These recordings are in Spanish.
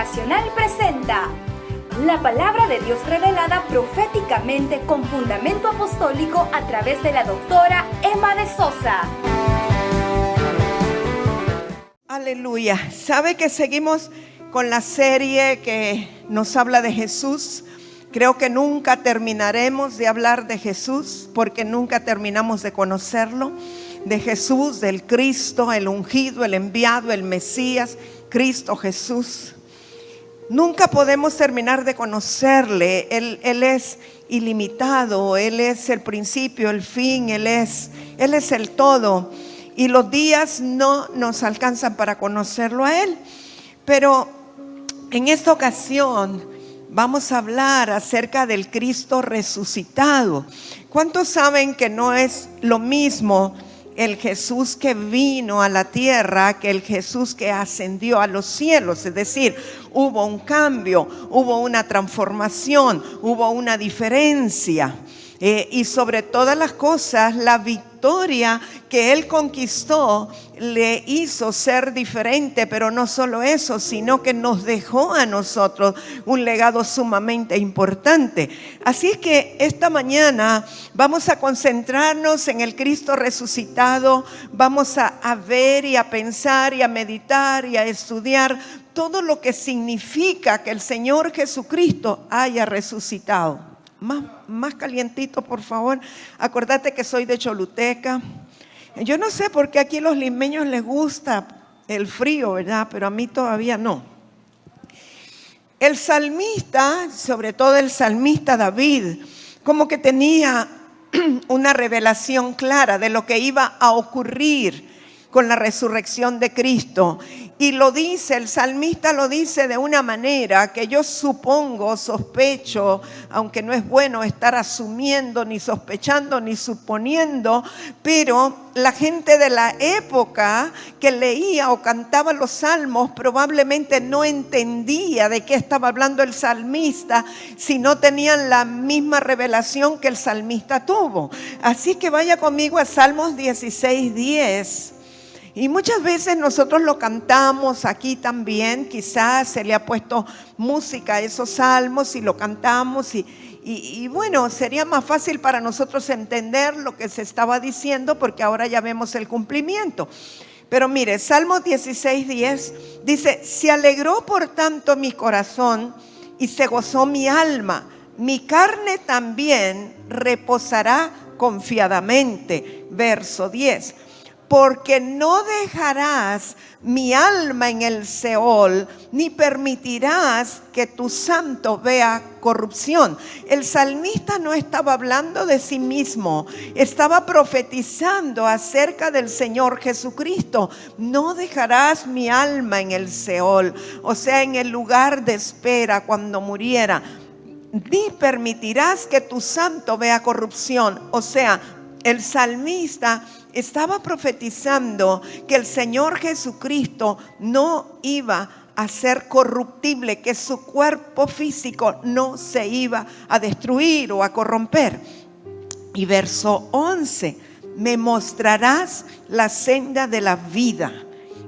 Internacional presenta la palabra de Dios revelada proféticamente con fundamento apostólico a través de la doctora Emma de Sosa. Aleluya. ¿Sabe que seguimos con la serie que nos habla de Jesús? Creo que nunca terminaremos de hablar de Jesús porque nunca terminamos de conocerlo. De Jesús, del Cristo, el ungido, el enviado, el Mesías, Cristo Jesús. Nunca podemos terminar de conocerle. Él es ilimitado, Él es el principio, el fin, Él es el todo. Y los días no nos alcanzan para conocerlo a Él. Pero en esta ocasión vamos a hablar acerca del Cristo resucitado. ¿Cuántos saben que no es lo mismo el Jesús que vino a la tierra que el Jesús que ascendió a los cielos? Es decir, hubo un cambio, hubo una transformación, hubo una diferencia. Y sobre todas las cosas, la victoria que Él conquistó le hizo ser diferente, pero no solo eso, sino que nos dejó a nosotros un legado sumamente importante. Así es que esta mañana vamos a concentrarnos en el Cristo resucitado, vamos a ver y a pensar y a meditar y a estudiar todo lo que significa que el Señor Jesucristo haya resucitado. Más calientito, por favor. Acordate que soy de Choluteca. Yo no sé por qué aquí a los limeños les gusta el frío, ¿verdad? Pero a mí todavía no. El salmista, sobre todo el salmista David, como que tenía una revelación clara de lo que iba a ocurrir con la resurrección de Cristo. Y lo dice, el salmista lo dice de una manera que yo supongo, sospecho, aunque no es bueno estar asumiendo, ni sospechando, ni suponiendo, pero la gente de la época que leía o cantaba los salmos probablemente no entendía de qué estaba hablando el salmista si no tenían la misma revelación que el salmista tuvo. Así que vaya conmigo a Salmos 16:10. Y muchas veces nosotros lo cantamos aquí también, quizás se le ha puesto música a esos salmos y lo cantamos y bueno, sería más fácil para nosotros entender lo que se estaba diciendo porque ahora ya vemos el cumplimiento. Pero mire, Salmos 16:10 dice: se alegró por tanto mi corazón y se gozó mi alma, mi carne también reposará confiadamente. Verso 10. Porque no dejarás mi alma en el Seol, ni permitirás que tu santo vea corrupción. El salmista no estaba hablando de sí mismo, estaba profetizando acerca del Señor Jesucristo. No dejarás mi alma en el Seol, o sea, en el lugar de espera cuando muriera, ni permitirás que tu santo vea corrupción. O sea, el salmista estaba profetizando que el Señor Jesucristo no iba a ser corruptible, que su cuerpo físico no se iba a destruir o a corromper. Y verso 11: me mostrarás la senda de la vida.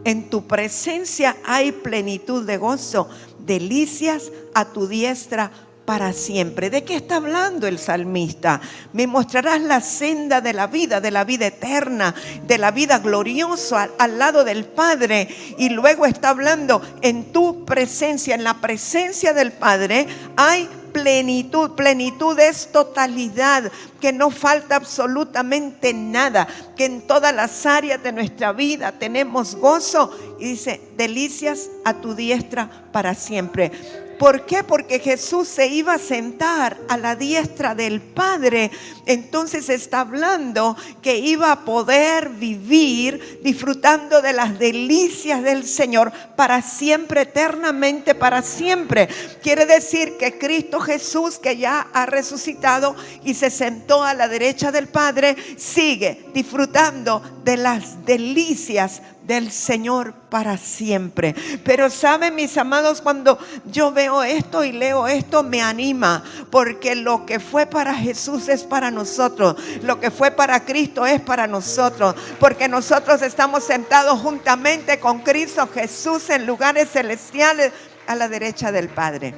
En tu presencia hay plenitud de gozo, delicias a tu diestra para siempre. ¿De qué está hablando el salmista? Me mostrarás la senda de la vida eterna, de la vida gloriosa al lado del Padre. Y luego está hablando en tu presencia, en la presencia del Padre hay plenitud. Plenitud es totalidad, que no falta absolutamente nada, que en todas las áreas de nuestra vida tenemos gozo. Y dice: delicias a tu diestra para siempre. ¿Por qué? Porque Jesús se iba a sentar a la diestra del Padre. Entonces está hablando que iba a poder vivir disfrutando de las delicias del Señor para siempre, eternamente, para siempre. Quiere decir que Cristo Jesús, que ya ha resucitado y se sentó a la derecha del Padre, sigue disfrutando de las delicias del Señor para siempre. Pero saben, mis amados, cuando yo veo esto y leo esto, me anima, porque lo que fue para Jesús es para nosotros, lo que fue para Cristo es para nosotros, porque nosotros estamos sentados juntamente con Cristo Jesús en lugares celestiales a la derecha del Padre.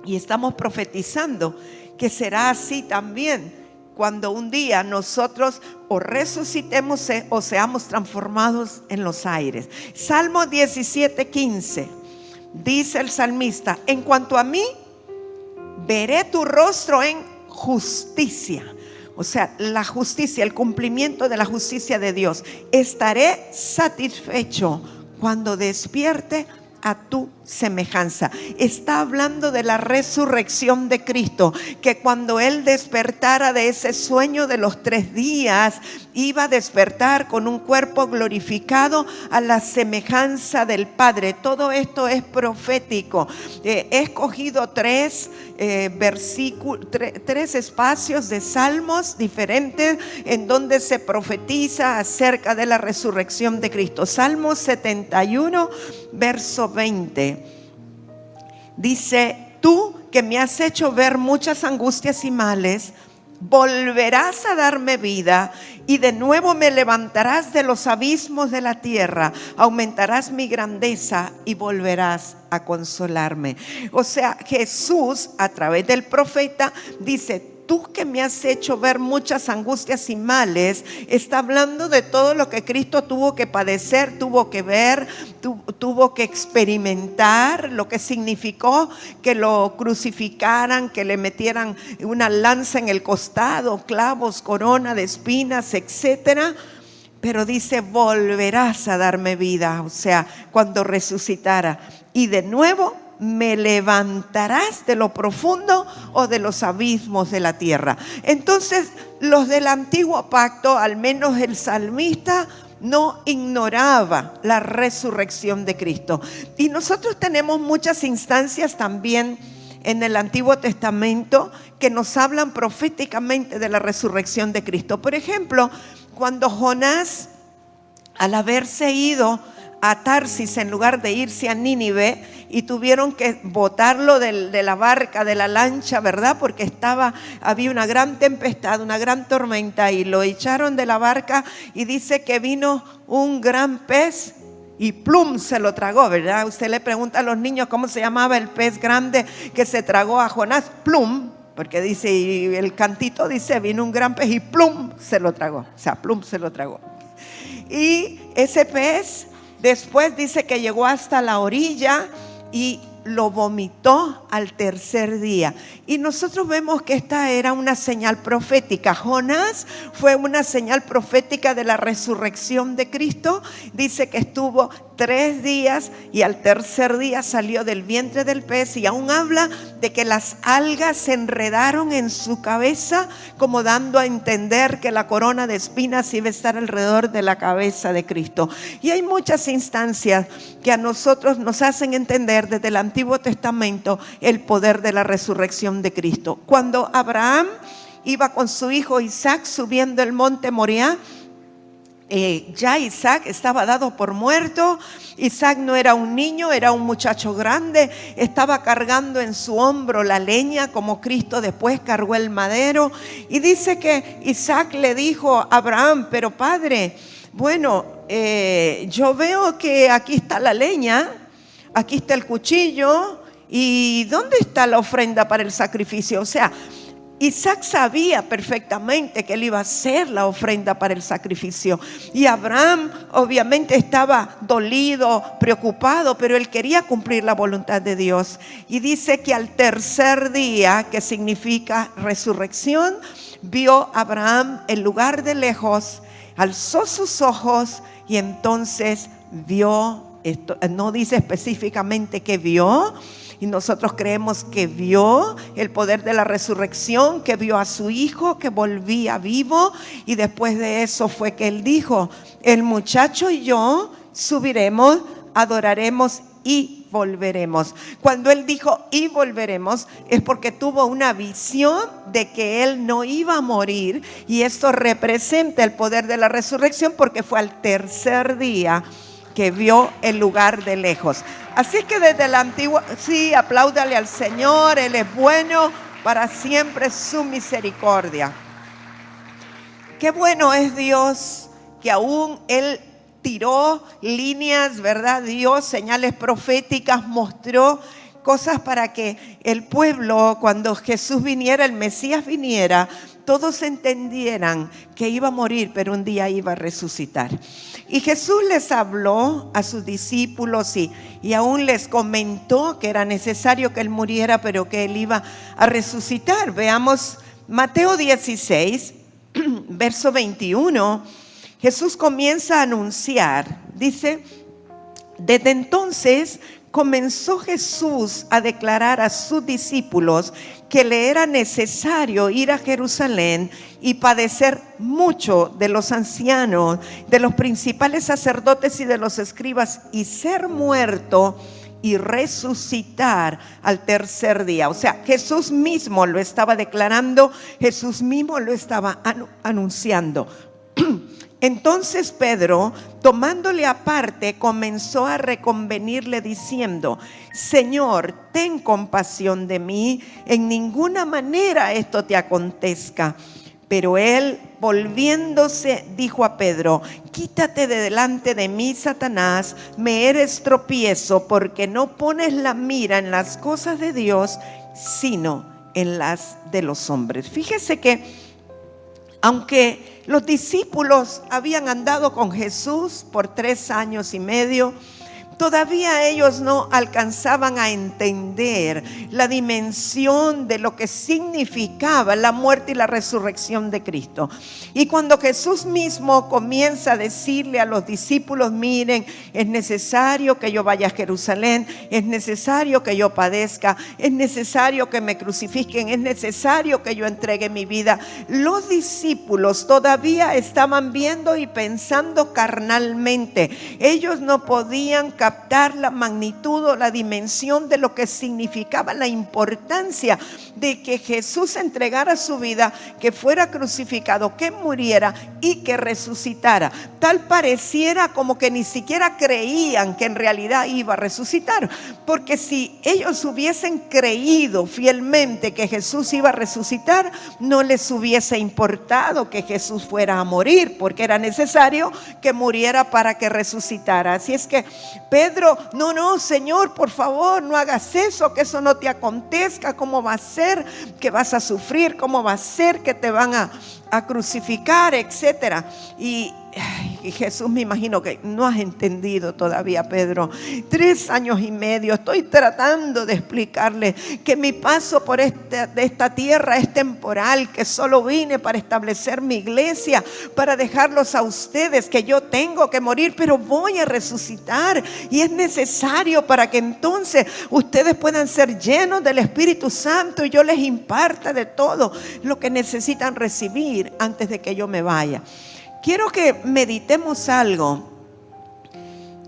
Y estamos profetizando que será así también cuando un día nosotros o resucitemos o seamos transformados en los aires. Salmo 17:15, dice el salmista: en cuanto a mí, veré tu rostro en justicia. O sea, la justicia, el cumplimiento de la justicia de Dios. Estaré satisfecho cuando despierte a tu semejanza. Está hablando de la resurrección de Cristo, que cuando Él despertara de ese sueño de los 3 días, iba a despertar con un cuerpo glorificado a la semejanza del Padre. Todo esto es profético. He escogido 3 versículos, 3 espacios de salmos diferentes en donde se profetiza acerca de la resurrección de Cristo. Salmo 71, verso 20. Dice: tú que me has hecho ver muchas angustias y males, volverás a darme vida y de nuevo me levantarás de los abismos de la tierra, aumentarás mi grandeza y volverás a consolarme. O sea, Jesús a través del profeta dice: tú que me has hecho ver muchas angustias y males. Está hablando de todo lo que Cristo tuvo que padecer, tuvo que ver, tuvo que experimentar, lo que significó que lo crucificaran, que le metieran una lanza en el costado, clavos, corona de espinas, etcétera. Pero dice: volverás a darme vida, o sea, cuando resucitara, y de nuevo me levantarás de lo profundo o de los abismos de la tierra. Entonces, los del antiguo pacto, al menos el salmista, no ignoraba la resurrección de Cristo. Y nosotros tenemos muchas instancias también en el Antiguo Testamento que nos hablan proféticamente de la resurrección de Cristo. Por ejemplo, cuando Jonás, al haberse ido a Tarsis en lugar de irse a Nínive, y tuvieron que botarlo de la barca, de la lancha, ¿verdad? Porque había una gran tempestad, una gran tormenta, y lo echaron de la barca, y dice que vino un gran pez y plum, se lo tragó, ¿verdad? Usted le pregunta a los niños cómo se llamaba el pez grande que se tragó a Jonás. Plum, porque dice, y el cantito dice: vino un gran pez y plum, se lo tragó. O sea, plum, se lo tragó. Y ese pez después dice que llegó hasta la orilla y lo vomitó al tercer día. Y nosotros vemos que esta era una señal profética. Jonás fue una señal profética de la resurrección de Cristo. Dice que estuvo 3 días y al tercer día salió del vientre del pez, y aún habla de que las algas se enredaron en su cabeza, como dando a entender que la corona de espinas iba a estar alrededor de la cabeza de Cristo. Y hay muchas instancias que a nosotros nos hacen entender desde el Antiguo Testamento el poder de la resurrección de Cristo. Cuando Abraham iba con su hijo Isaac subiendo el monte Moriah, ya Isaac estaba dado por muerto. Isaac no era un niño, era un muchacho grande. Estaba cargando en su hombro la leña, como Cristo después cargó el madero. Y dice que Isaac le dijo a Abraham: pero padre, bueno, yo veo que aquí está la leña, aquí está el cuchillo, ¿y dónde está la ofrenda para el sacrificio? O sea, Isaac sabía perfectamente que él iba a hacer la ofrenda para el sacrificio. Y Abraham obviamente estaba dolido, preocupado, pero él quería cumplir la voluntad de Dios. Y dice que al tercer día, que significa resurrección, vio Abraham el lugar de lejos, alzó sus ojos y entonces vio. Esto no dice específicamente qué vio, y nosotros creemos que vio el poder de la resurrección, que vio a su hijo que volvía vivo. Y después de eso fue que él dijo: el muchacho y yo subiremos, adoraremos y volveremos. Cuando él dijo y volveremos, es porque tuvo una visión de que él no iba a morir, y esto representa el poder de la resurrección, porque fue al tercer día que vio el lugar de lejos. Así que desde la antigua, sí, apláudale al Señor, Él es bueno, para siempre su misericordia. Qué bueno es Dios, que aún Él tiró líneas, ¿verdad? Dio señales proféticas, mostró cosas para que el pueblo, cuando Jesús viniera, el Mesías viniera, todos entendieran que iba a morir, pero un día iba a resucitar. Y Jesús les habló a sus discípulos y aún les comentó que era necesario que Él muriera, pero que Él iba a resucitar. Veamos Mateo 16, verso 21. Jesús comienza a anunciar, dice: desde entonces comenzó Jesús a declarar a sus discípulos que le era necesario ir a Jerusalén y padecer mucho de los ancianos, de los principales sacerdotes y de los escribas, y ser muerto y resucitar al tercer día. O sea, Jesús mismo lo estaba declarando, Jesús mismo lo estaba anunciando. Entonces Pedro, tomándole aparte, comenzó a reconvenirle diciendo: Señor, ten compasión de mí, en ninguna manera esto te acontezca. Pero él, volviéndose, dijo a Pedro: quítate de delante de mí, Satanás, me eres tropiezo, porque no pones la mira en las cosas de Dios, sino en las de los hombres. Fíjese que aunque los discípulos habían andado con Jesús por 3 años y medio, todavía ellos no alcanzaban a entender la dimensión de lo que significaba la muerte y la resurrección de Cristo. Y cuando Jesús mismo comienza a decirle a los discípulos: miren, es necesario que yo vaya a Jerusalén, es necesario que yo padezca, es necesario que me crucifiquen, es necesario que yo entregue mi vida, los discípulos todavía estaban viendo y pensando carnalmente. Ellos no podían captar la magnitud o la dimensión de lo que significaba la importancia de que Jesús entregara su vida, que fuera crucificado, que muriera y que resucitara. Tal pareciera como que ni siquiera creían que en realidad iba a resucitar, porque si ellos hubiesen creído fielmente que Jesús iba a resucitar, no les hubiese importado que Jesús fuera a morir, porque era necesario que muriera para que resucitara. Así es que Pedro: no, Señor, por favor, no hagas eso, que eso no te acontezca. ¿Cómo va a ser que vas a sufrir? ¿Cómo va a ser que te van a crucificar, etcétera? Y Jesús, me imagino que no has entendido todavía, Pedro. 3 años y medio estoy tratando de explicarle que mi paso por esta tierra es temporal, que solo vine para establecer mi iglesia, para dejarlos a ustedes, que yo tengo que morir, pero voy a resucitar, y es necesario para que entonces ustedes puedan ser llenos del Espíritu Santo y yo les imparta de todo lo que necesitan recibir antes de que yo me vaya. Quiero que meditemos algo.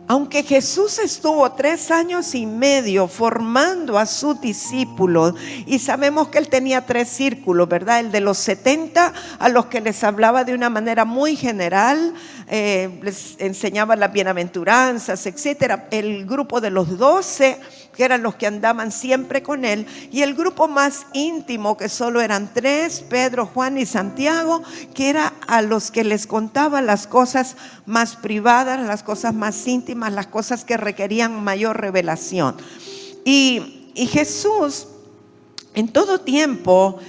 Aunque Jesús estuvo 3 años y medio formando a sus discípulos, y sabemos que Él tenía 3 círculos, ¿verdad? El de los 70, a los que les hablaba de una manera muy general, les enseñaba las bienaventuranzas, etcétera. El grupo de los 12, que eran los que andaban siempre con Él, y el grupo más íntimo, que solo eran 3, Pedro, Juan y Santiago, que era a los que les contaba las cosas más privadas, las cosas más íntimas, las cosas que requerían mayor revelación. Y Jesús en todo tiempo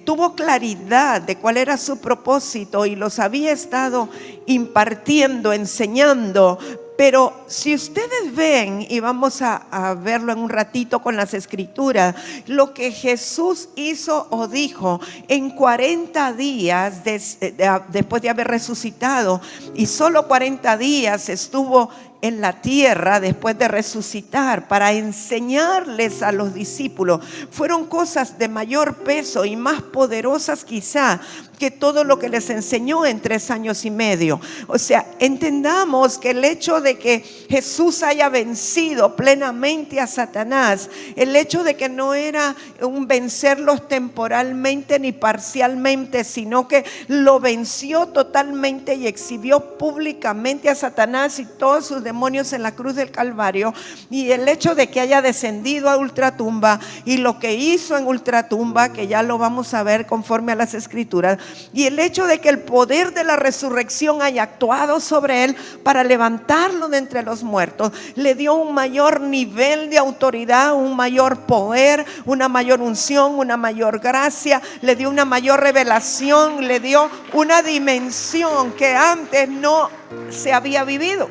tuvo claridad de cuál era su propósito y los había estado impartiendo, enseñando. Pero si ustedes ven, y vamos a verlo en un ratito con las escrituras, lo que Jesús hizo o dijo en 40 días después de haber resucitado, y solo 40 días estuvo en la tierra después de resucitar para enseñarles a los discípulos, fueron cosas de mayor peso y más poderosas quizá que todo lo que les enseñó en 3 años y medio. O sea, entendamos que el hecho de que Jesús haya vencido plenamente a Satanás, el hecho de que no era un vencerlos temporalmente ni parcialmente, sino que lo venció totalmente y exhibió públicamente a Satanás y todos sus demonios en la cruz del Calvario, y el hecho de que haya descendido a ultratumba y lo que hizo en ultratumba, que ya lo vamos a ver conforme a las escrituras, y el hecho de que el poder de la resurrección haya actuado sobre él para levantarlo de entre los muertos, le dio un mayor nivel de autoridad, un mayor poder, una mayor unción, una mayor gracia, le dio una mayor revelación, le dio una dimensión que antes no se había vivido.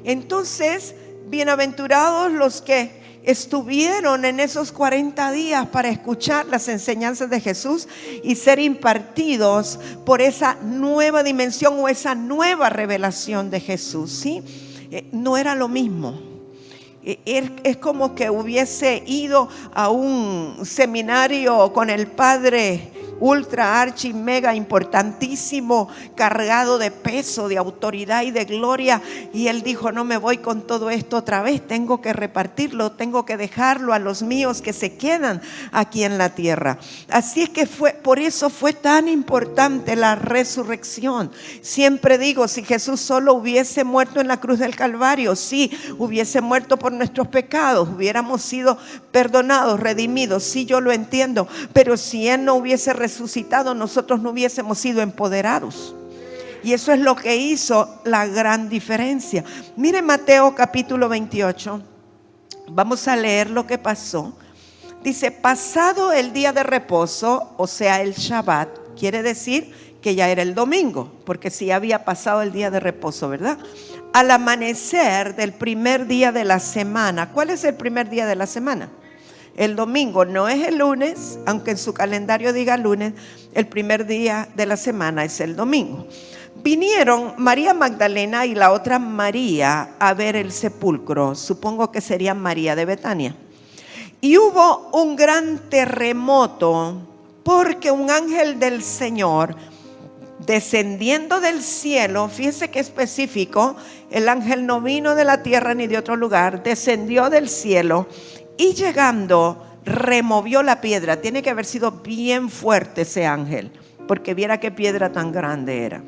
Entonces, bienaventurados los que estuvieron en esos 40 días para escuchar las enseñanzas de Jesús y ser impartidos por esa nueva dimensión o esa nueva revelación de Jesús, ¿sí? No era lo mismo. Es como que hubiese ido a un seminario con el padre ultra, archi, mega importantísimo, cargado de peso, de autoridad y de gloria, y él dijo: no me voy con todo esto otra vez, tengo que repartirlo, tengo que dejarlo a los míos que se quedan aquí en la tierra. Así es que por eso fue tan importante la resurrección. Siempre digo, si Jesús solo hubiese muerto en la cruz del Calvario, sí, hubiese muerto por nuestros pecados, hubiéramos sido perdonados, redimidos, sí, yo lo entiendo, pero si él no hubiese resucitado, nosotros no hubiésemos sido empoderados. Y eso es lo que hizo la gran diferencia. Mire Mateo capítulo 28. Vamos a leer lo que pasó. Dice: pasado el día de reposo, o sea el Shabbat, quiere decir que ya era el domingo, porque sí había pasado el día de reposo, ¿verdad? Al amanecer del primer día de la semana. ¿Cuál es el primer día de la semana? El domingo, no es el lunes, aunque en su calendario diga lunes. El primer día de la semana es el domingo. Vinieron María Magdalena y la otra María a ver el sepulcro. Supongo que sería María de Betania. Y hubo un gran terremoto, porque un ángel del Señor, descendiendo del cielo, fíjese qué específico, el ángel no vino de la tierra ni de otro lugar, descendió del cielo y llegando removió la piedra. Tiene que haber sido bien fuerte ese ángel, porque viera qué piedra tan grande era.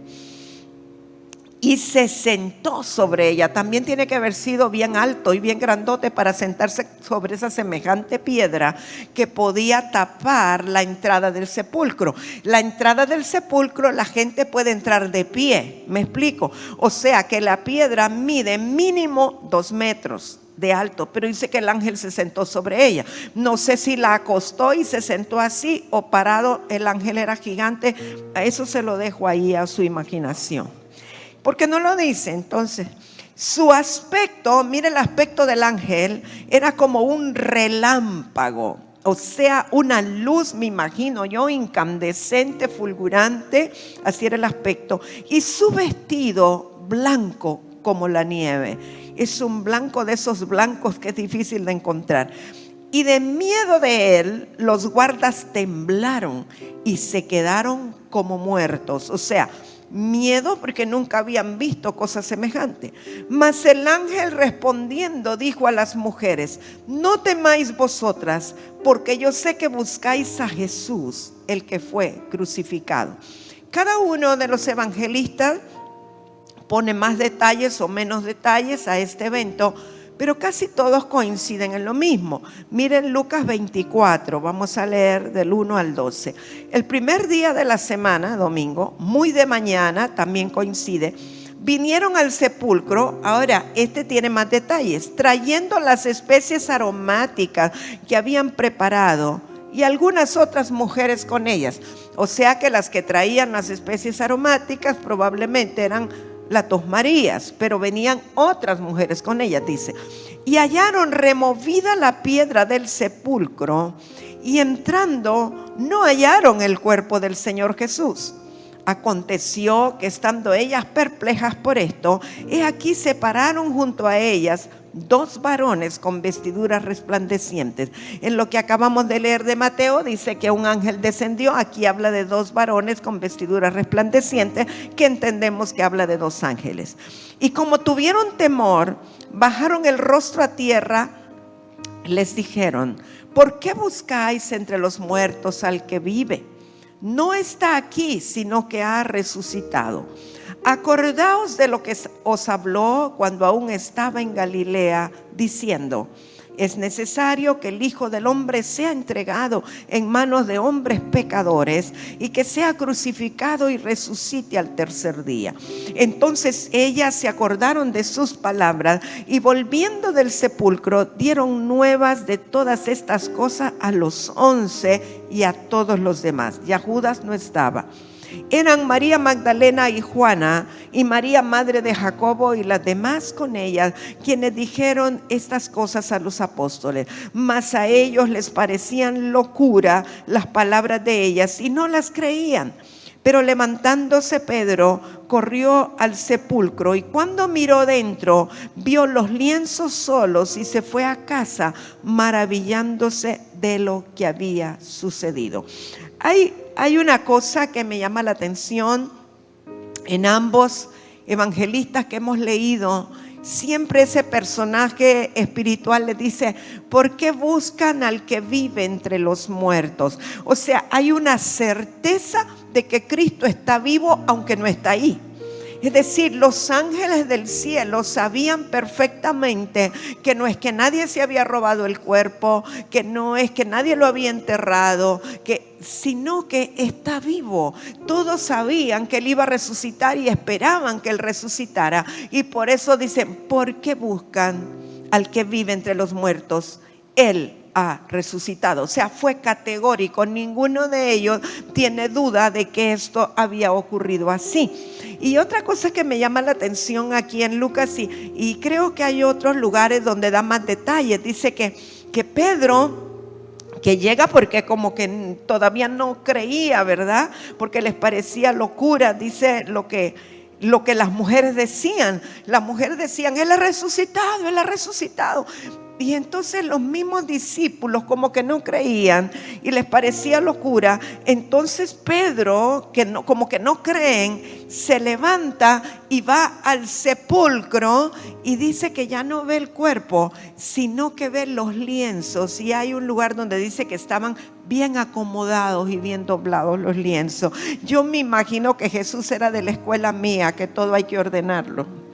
Y se sentó sobre ella. También tiene que haber sido bien alto y bien grandote para sentarse sobre esa semejante piedra que podía tapar la entrada del sepulcro. La entrada del sepulcro, la gente puede entrar de pie, ¿me explico? O sea que la piedra mide mínimo 2 metros de alto, pero dice que el ángel se sentó sobre ella. No sé si la acostó y se sentó así, o parado el ángel era gigante. A eso se lo dejo ahí a su imaginación, porque no lo dice. Entonces, su aspecto, mire el aspecto del ángel, era como un relámpago, o sea, una luz, me imagino yo, incandescente, fulgurante, así era el aspecto. Y su vestido blanco como la nieve. Es un blanco de esos blancos que es difícil de encontrar. Y de miedo de él, los guardas temblaron y se quedaron como muertos. O sea, miedo porque nunca habían visto cosa semejante. Mas el ángel respondiendo dijo a las mujeres: no temáis vosotras, porque yo sé que buscáis a Jesús, el que fue crucificado. Cada uno de los evangelistas pone más detalles o menos detalles a este evento, pero casi todos coinciden en lo mismo. Miren Lucas 24, vamos a leer del 1 al 12. El primer día de la semana, domingo, muy de mañana, también coincide, vinieron al sepulcro. Ahora, este tiene más detalles, trayendo las especies aromáticas que habían preparado y algunas otras mujeres con ellas. O sea que las que traían las especies aromáticas probablemente eran las 2 Marías, pero venían otras mujeres con ellas, dice. Y hallaron removida la piedra del sepulcro, y entrando no hallaron el cuerpo del Señor Jesús. Aconteció que estando ellas perplejas por esto, he aquí se pararon junto a ellas 2 varones con vestiduras resplandecientes. En lo que acabamos de leer de Mateo dice que un ángel descendió. Aquí habla de 2 varones con vestiduras resplandecientes, que entendemos que habla de 2 ángeles. Y como tuvieron temor, bajaron el rostro a tierra. Les dijeron: ¿por qué buscáis entre los muertos al que vive? No está aquí, sino que ha resucitado. acordaos de lo que os habló cuando aún estaba en Galilea, diciendo: es necesario que el Hijo del Hombre sea entregado en manos de hombres pecadores y que sea crucificado y resucite al tercer día. Entonces ellas se acordaron de sus palabras y, volviendo del sepulcro, dieron nuevas de todas estas cosas a los 11 y a todos los demás. Ya Judas no estaba. Eran María Magdalena y Juana, y María madre de Jacobo, y las demás con ellas, quienes dijeron estas cosas a los apóstoles. Mas a ellos les parecían locura las palabras de ellas, y no las creían. Pero levantándose Pedro, corrió al sepulcro, y cuando miró dentro, vio los lienzos solos, y se fue a casa, maravillándose de lo que había sucedido. Hay una cosa que me llama la atención en ambos evangelistas que hemos leído. Siempre ese personaje espiritual le dice: ¿por qué buscan al que vive entre los muertos? O sea, hay una certeza de que Cristo está vivo aunque no está ahí. Es decir, los ángeles del cielo sabían perfectamente que no es que nadie se había robado el cuerpo, que no es que nadie lo había enterrado, sino que está vivo. Todos sabían que él iba a resucitar y esperaban que él resucitara. Y por eso dicen: ¿por qué buscan al que vive entre los muertos? Él ha resucitado. O sea, fue categórico. Ninguno de ellos tiene duda de que esto había ocurrido así. Y otra cosa que me llama la atención aquí en Lucas, y creo que hay otros lugares donde da más detalles, dice que Pedro, que llega porque como que todavía no creía, ¿verdad? Porque les parecía locura, dice lo que las mujeres decían. Las mujeres decían: Él ha resucitado, Él ha resucitado. Y entonces los mismos discípulos como que no creían y les parecía locura. Entonces Pedro, como que no creen, se levanta y va al sepulcro y dice que ya no ve el cuerpo, sino que ve los lienzos. Y hay un lugar donde dice que estaban bien acomodados y bien doblados los lienzos. Yo me imagino que Jesús era de la escuela mía, que todo hay que ordenarlo.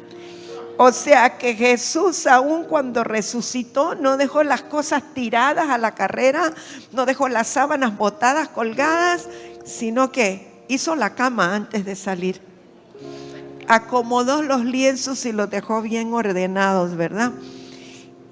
O sea que Jesús, aun cuando resucitó, no dejó las cosas tiradas a la carrera, no dejó las sábanas botadas, colgadas, sino que hizo la cama antes de salir. Acomodó los lienzos y los dejó bien ordenados, ¿verdad?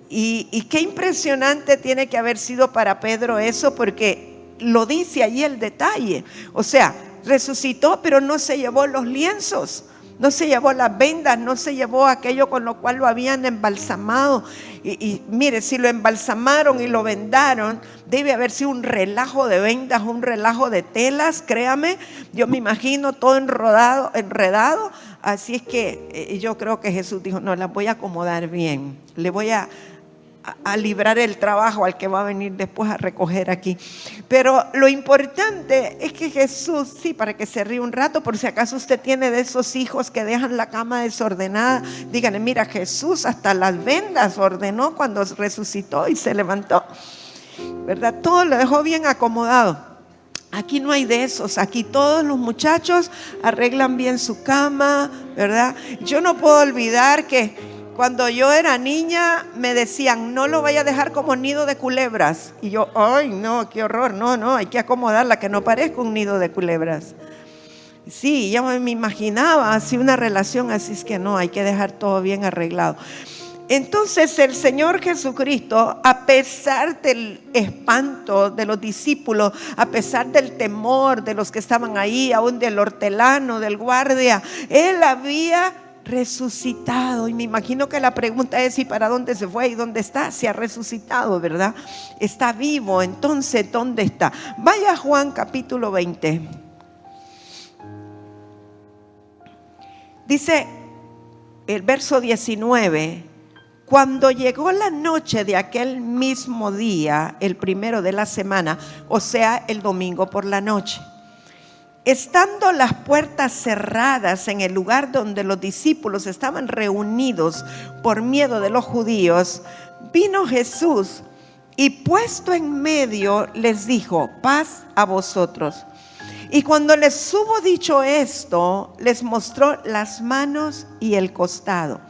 Y qué impresionante tiene que haber sido para Pedro eso, porque lo dice allí el detalle. O sea, resucitó, pero no se llevó los lienzos. No se llevó las vendas, no se llevó aquello con lo cual lo habían embalsamado. Y mire, si lo embalsamaron y lo vendaron, debe haber sido un relajo de vendas, un relajo de telas, créame. Yo me imagino todo enredado. Así es que yo creo que Jesús dijo: no, las voy a acomodar bien. Le voy a librar el trabajo al que va a venir después a recoger aquí. Pero lo importante es que Jesús, sí, para que se ríe un rato, por si acaso usted tiene de esos hijos que dejan la cama desordenada, díganle: mira, Jesús hasta las vendas ordenó cuando resucitó y se levantó, ¿verdad? Todo lo dejó bien acomodado. Aquí no hay de esos. Aquí todos los muchachos arreglan bien su cama, ¿verdad? Yo no puedo olvidar que cuando yo era niña me decían: no lo vaya a dejar como nido de culebras. Y yo: ay, no, qué horror, no, hay que acomodarla que no parezca un nido de culebras. Sí, yo me imaginaba así una relación, así es que no, hay que dejar todo bien arreglado. Entonces el Señor Jesucristo, a pesar del espanto de los discípulos, a pesar del temor de los que estaban ahí, aún del hortelano, del guardia, Él había resucitado. Y me imagino que la pregunta es: ¿y para dónde se fue y dónde está? Se ha resucitado, ¿verdad? Está vivo. Entonces, ¿dónde está? Vaya a Juan capítulo 20. Dice el verso 19: cuando llegó la noche de aquel mismo día, el primero de la semana, o sea, el domingo por la noche, estando las puertas cerradas en el lugar donde los discípulos estaban reunidos por miedo de los judíos, vino Jesús y, puesto en medio, les dijo: paz a vosotros. Y cuando les hubo dicho esto, les mostró las manos y el costado.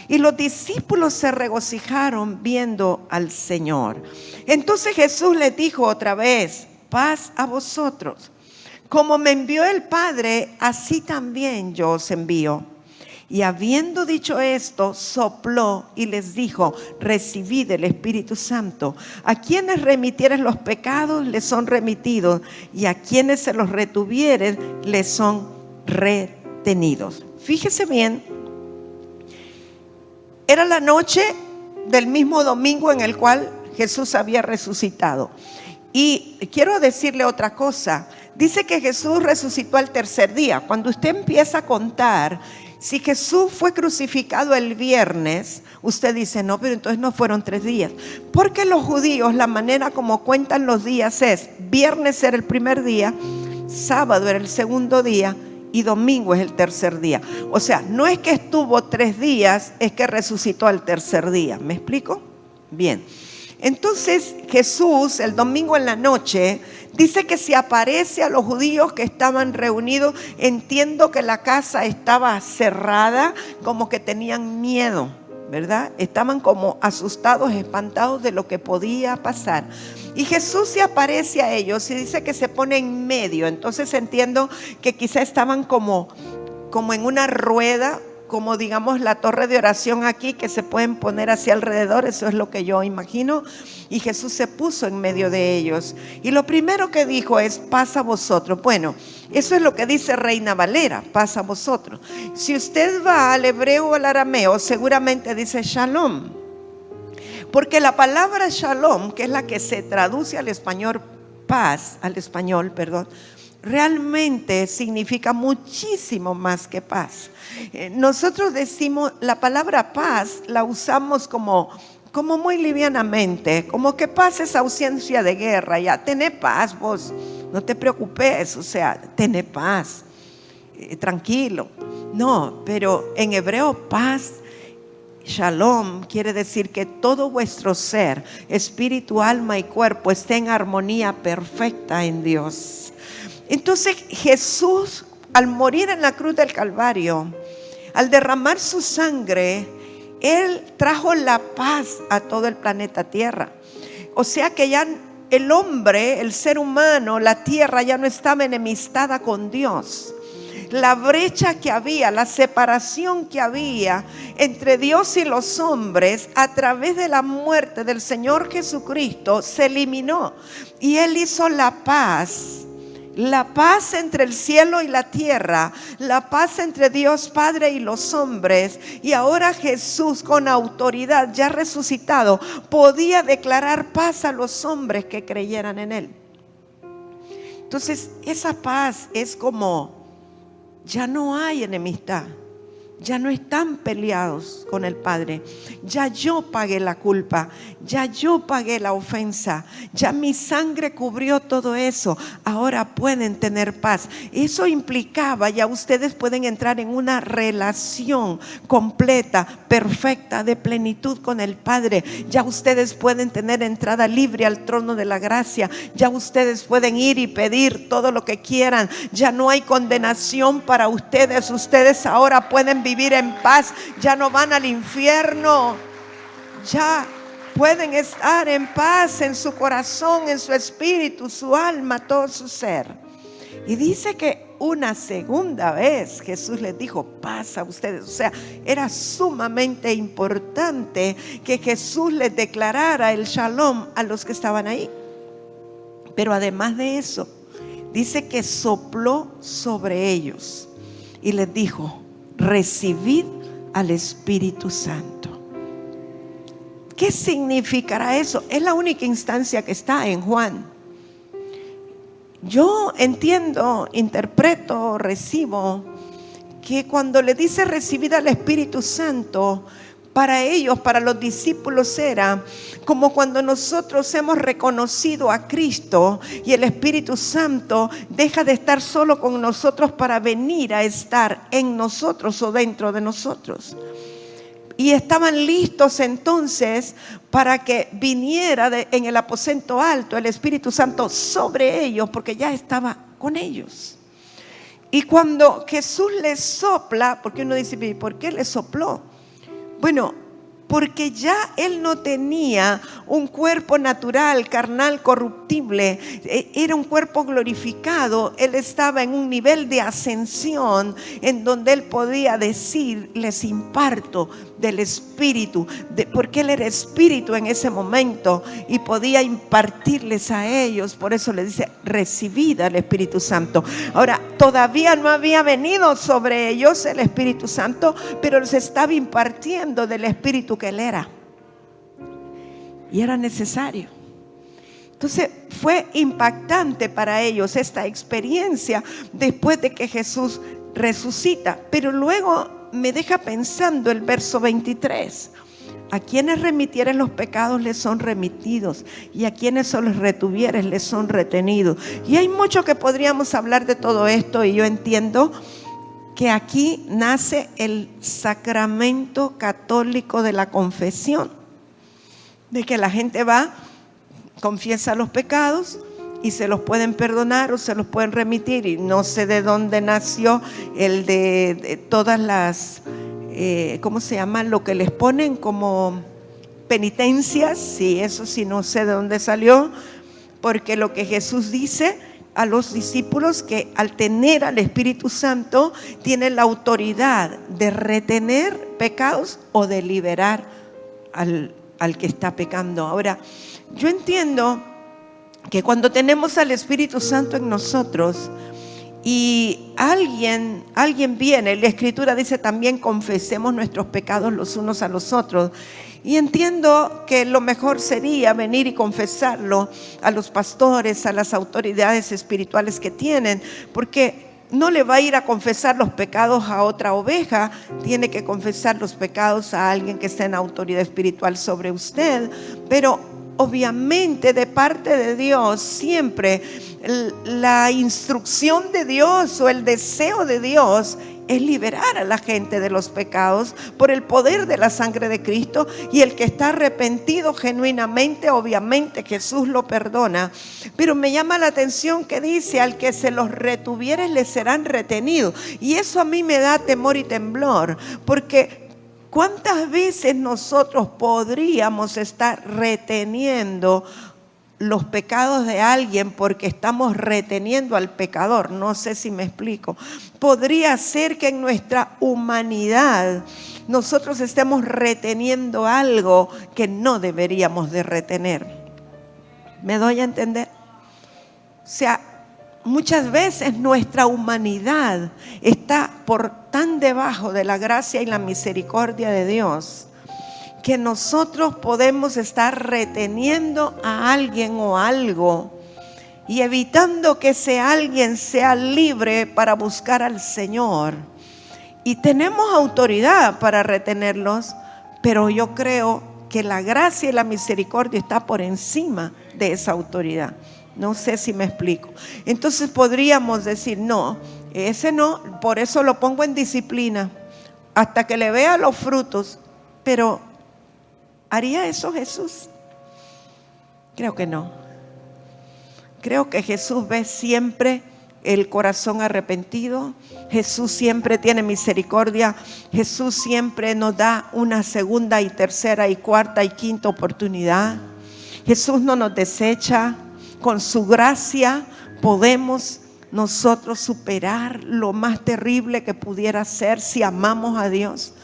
Y los discípulos se regocijaron viendo al Señor. Entonces Jesús les dijo otra vez: paz a vosotros. Como me envió el Padre, así también yo os envío. Y habiendo dicho esto, sopló y les dijo: recibid el Espíritu Santo. A quienes remitieres los pecados, les son remitidos, y a quienes se los retuvieren, les son retenidos. Fíjese bien, era la noche del mismo domingo en el cual Jesús había resucitado. Y quiero decirle otra cosa. Dice que Jesús resucitó al tercer día. Cuando usted empieza a contar, si Jesús fue crucificado el viernes, usted dice: no, pero entonces no fueron 3 días. Porque los judíos, la manera como cuentan los días es: viernes era el primer día, sábado era el segundo día y domingo es el tercer día. O sea, no es que estuvo 3 días, es que resucitó al tercer día. ¿Me explico? Bien. Entonces Jesús el domingo en la noche dice que se aparece a los judíos que estaban reunidos. Entiendo que la casa estaba cerrada, como que tenían miedo, ¿verdad? Estaban como asustados, espantados de lo que podía pasar. Y Jesús se aparece a ellos y dice que se pone en medio. Entonces entiendo que quizá estaban como en una rueda, como digamos la torre de oración aquí, que se pueden poner hacia alrededor. Eso es lo que yo imagino. Y Jesús se puso en medio de ellos. Y lo primero que dijo es: paz a vosotros. Bueno, eso es lo que dice Reina Valera: paz a vosotros. Si usted va al hebreo o al arameo, seguramente dice shalom. Porque la palabra shalom, que es la que se traduce al español paz, realmente significa muchísimo más que paz. Nosotros decimos, la palabra paz la usamos como muy livianamente, como que paz es ausencia de guerra. Ya, tené paz vos, no te preocupes, o sea, tené paz, tranquilo. No, pero en hebreo paz, shalom, quiere decir que todo vuestro ser, espíritu, alma y cuerpo, esté en armonía perfecta en Dios. Entonces Jesús, al morir en la cruz del Calvario, al derramar su sangre, Él trajo la paz a todo el planeta Tierra. O sea que ya el hombre, el ser humano, la tierra ya no estaba enemistada con Dios. La brecha que había, la separación que había entre Dios y los hombres a través de la muerte del Señor Jesucristo se eliminó. Y Él hizo la paz entre el cielo y la tierra, la paz entre Dios Padre y los hombres. Y ahora Jesús, con autoridad, ya resucitado, podía declarar paz a los hombres que creyeran en Él. Entonces esa paz es como: ya no hay enemistad, ya no están peleados con el Padre. Ya yo pagué la culpa, ya yo pagué la ofensa, ya mi sangre cubrió todo eso. Ahora pueden tener paz. Eso implicaba, ya ustedes pueden entrar en una relación completa, perfecta, de plenitud con el Padre. Ya ustedes pueden tener entrada libre al trono de la gracia. Ya ustedes pueden ir y pedir todo lo que quieran. Ya no hay condenación para ustedes. Ustedes ahora pueden vivir en paz. Ya no van al infierno. Ya pueden estar en paz en su corazón, en su espíritu, su alma, todo su ser. Y dice que una segunda vez Jesús les dijo: paz a ustedes. O sea, era sumamente importante que Jesús les declarara el shalom a los que estaban ahí. Pero además de eso, dice que sopló sobre ellos y les dijo: recibid al Espíritu Santo. ¿Qué significará eso? Es la única instancia que está en Juan. Yo entiendo, interpreto, recibo que cuando le dice recibid al Espíritu Santo, para ellos, para los discípulos, era como cuando nosotros hemos reconocido a Cristo y el Espíritu Santo deja de estar solo con nosotros para venir a estar en nosotros o dentro de nosotros. Y estaban listos entonces para que viniera en el aposento alto el Espíritu Santo sobre ellos, porque ya estaba con ellos. Y cuando Jesús les sopla, porque uno dice, ¿por qué le sopló? Bueno, porque ya Él no tenía un cuerpo natural, carnal, corruptible. Era un cuerpo glorificado. Él estaba en un nivel de ascensión en donde Él podía decir, les imparto del Espíritu, porque Él era Espíritu en ese momento y podía impartirles a ellos. Por eso le dice, recibid al Espíritu Santo. Ahora, todavía no había venido sobre ellos el Espíritu Santo, pero les estaba impartiendo del Espíritu que Él era, y era necesario. Entonces fue impactante para ellos esta experiencia después de que Jesús resucita. Pero luego me deja pensando el verso 23: a quienes remitieres los pecados les son remitidos, y a quienes se los retuvieres les son retenidos. Y hay mucho que podríamos hablar de todo esto, y yo entiendo que aquí nace el sacramento católico de la confesión, de que la gente va, confiesa los pecados y se los pueden perdonar o se los pueden remitir. Y no sé de dónde nació el de todas las, ¿cómo se llama? Lo que les ponen como penitencias. Sí, eso sí, no sé de dónde salió, porque lo que Jesús dice a los discípulos, que al tener al Espíritu Santo tiene la autoridad de retener pecados o de liberar al que está pecando. Ahora, yo entiendo que cuando tenemos al Espíritu Santo en nosotros y alguien viene, la Escritura dice también, confesemos nuestros pecados los unos a los otros. Y entiendo que lo mejor sería venir y confesarlo a los pastores, a las autoridades espirituales que tienen, porque no le va a ir a confesar los pecados a otra oveja, tiene que confesar los pecados a alguien que esté en autoridad espiritual sobre usted. Pero obviamente de parte de Dios siempre la instrucción de Dios o el deseo de Dios es liberar a la gente de los pecados por el poder de la sangre de Cristo, y el que está arrepentido genuinamente, obviamente Jesús lo perdona. Pero me llama la atención que dice, al que se los retuvieres les serán retenidos, y eso a mí me da temor y temblor, porque ¿cuántas veces nosotros podríamos estar reteniendo los pecados de alguien porque estamos reteniendo al pecador? No sé si me explico. Podría ser que en nuestra humanidad nosotros estemos reteniendo algo que no deberíamos de retener. ¿Me doy a entender? O sea, muchas veces nuestra humanidad está por tan debajo de la gracia y la misericordia de Dios, que nosotros podemos estar reteniendo a alguien o algo y evitando que ese alguien sea libre para buscar al Señor. Y tenemos autoridad para retenerlos, pero yo creo que la gracia y la misericordia está por encima de esa autoridad. No sé si me explico. Entonces podríamos decir, no, ese no, por eso lo pongo en disciplina, hasta que le vea los frutos. Pero ¿haría eso Jesús? Creo que no. Creo que Jesús ve siempre el corazón arrepentido. Jesús siempre tiene misericordia. Jesús siempre nos da una segunda y tercera y cuarta y quinta oportunidad. Jesús no nos desecha. Con su gracia podemos nosotros superar lo más terrible que pudiera ser si amamos a Dios.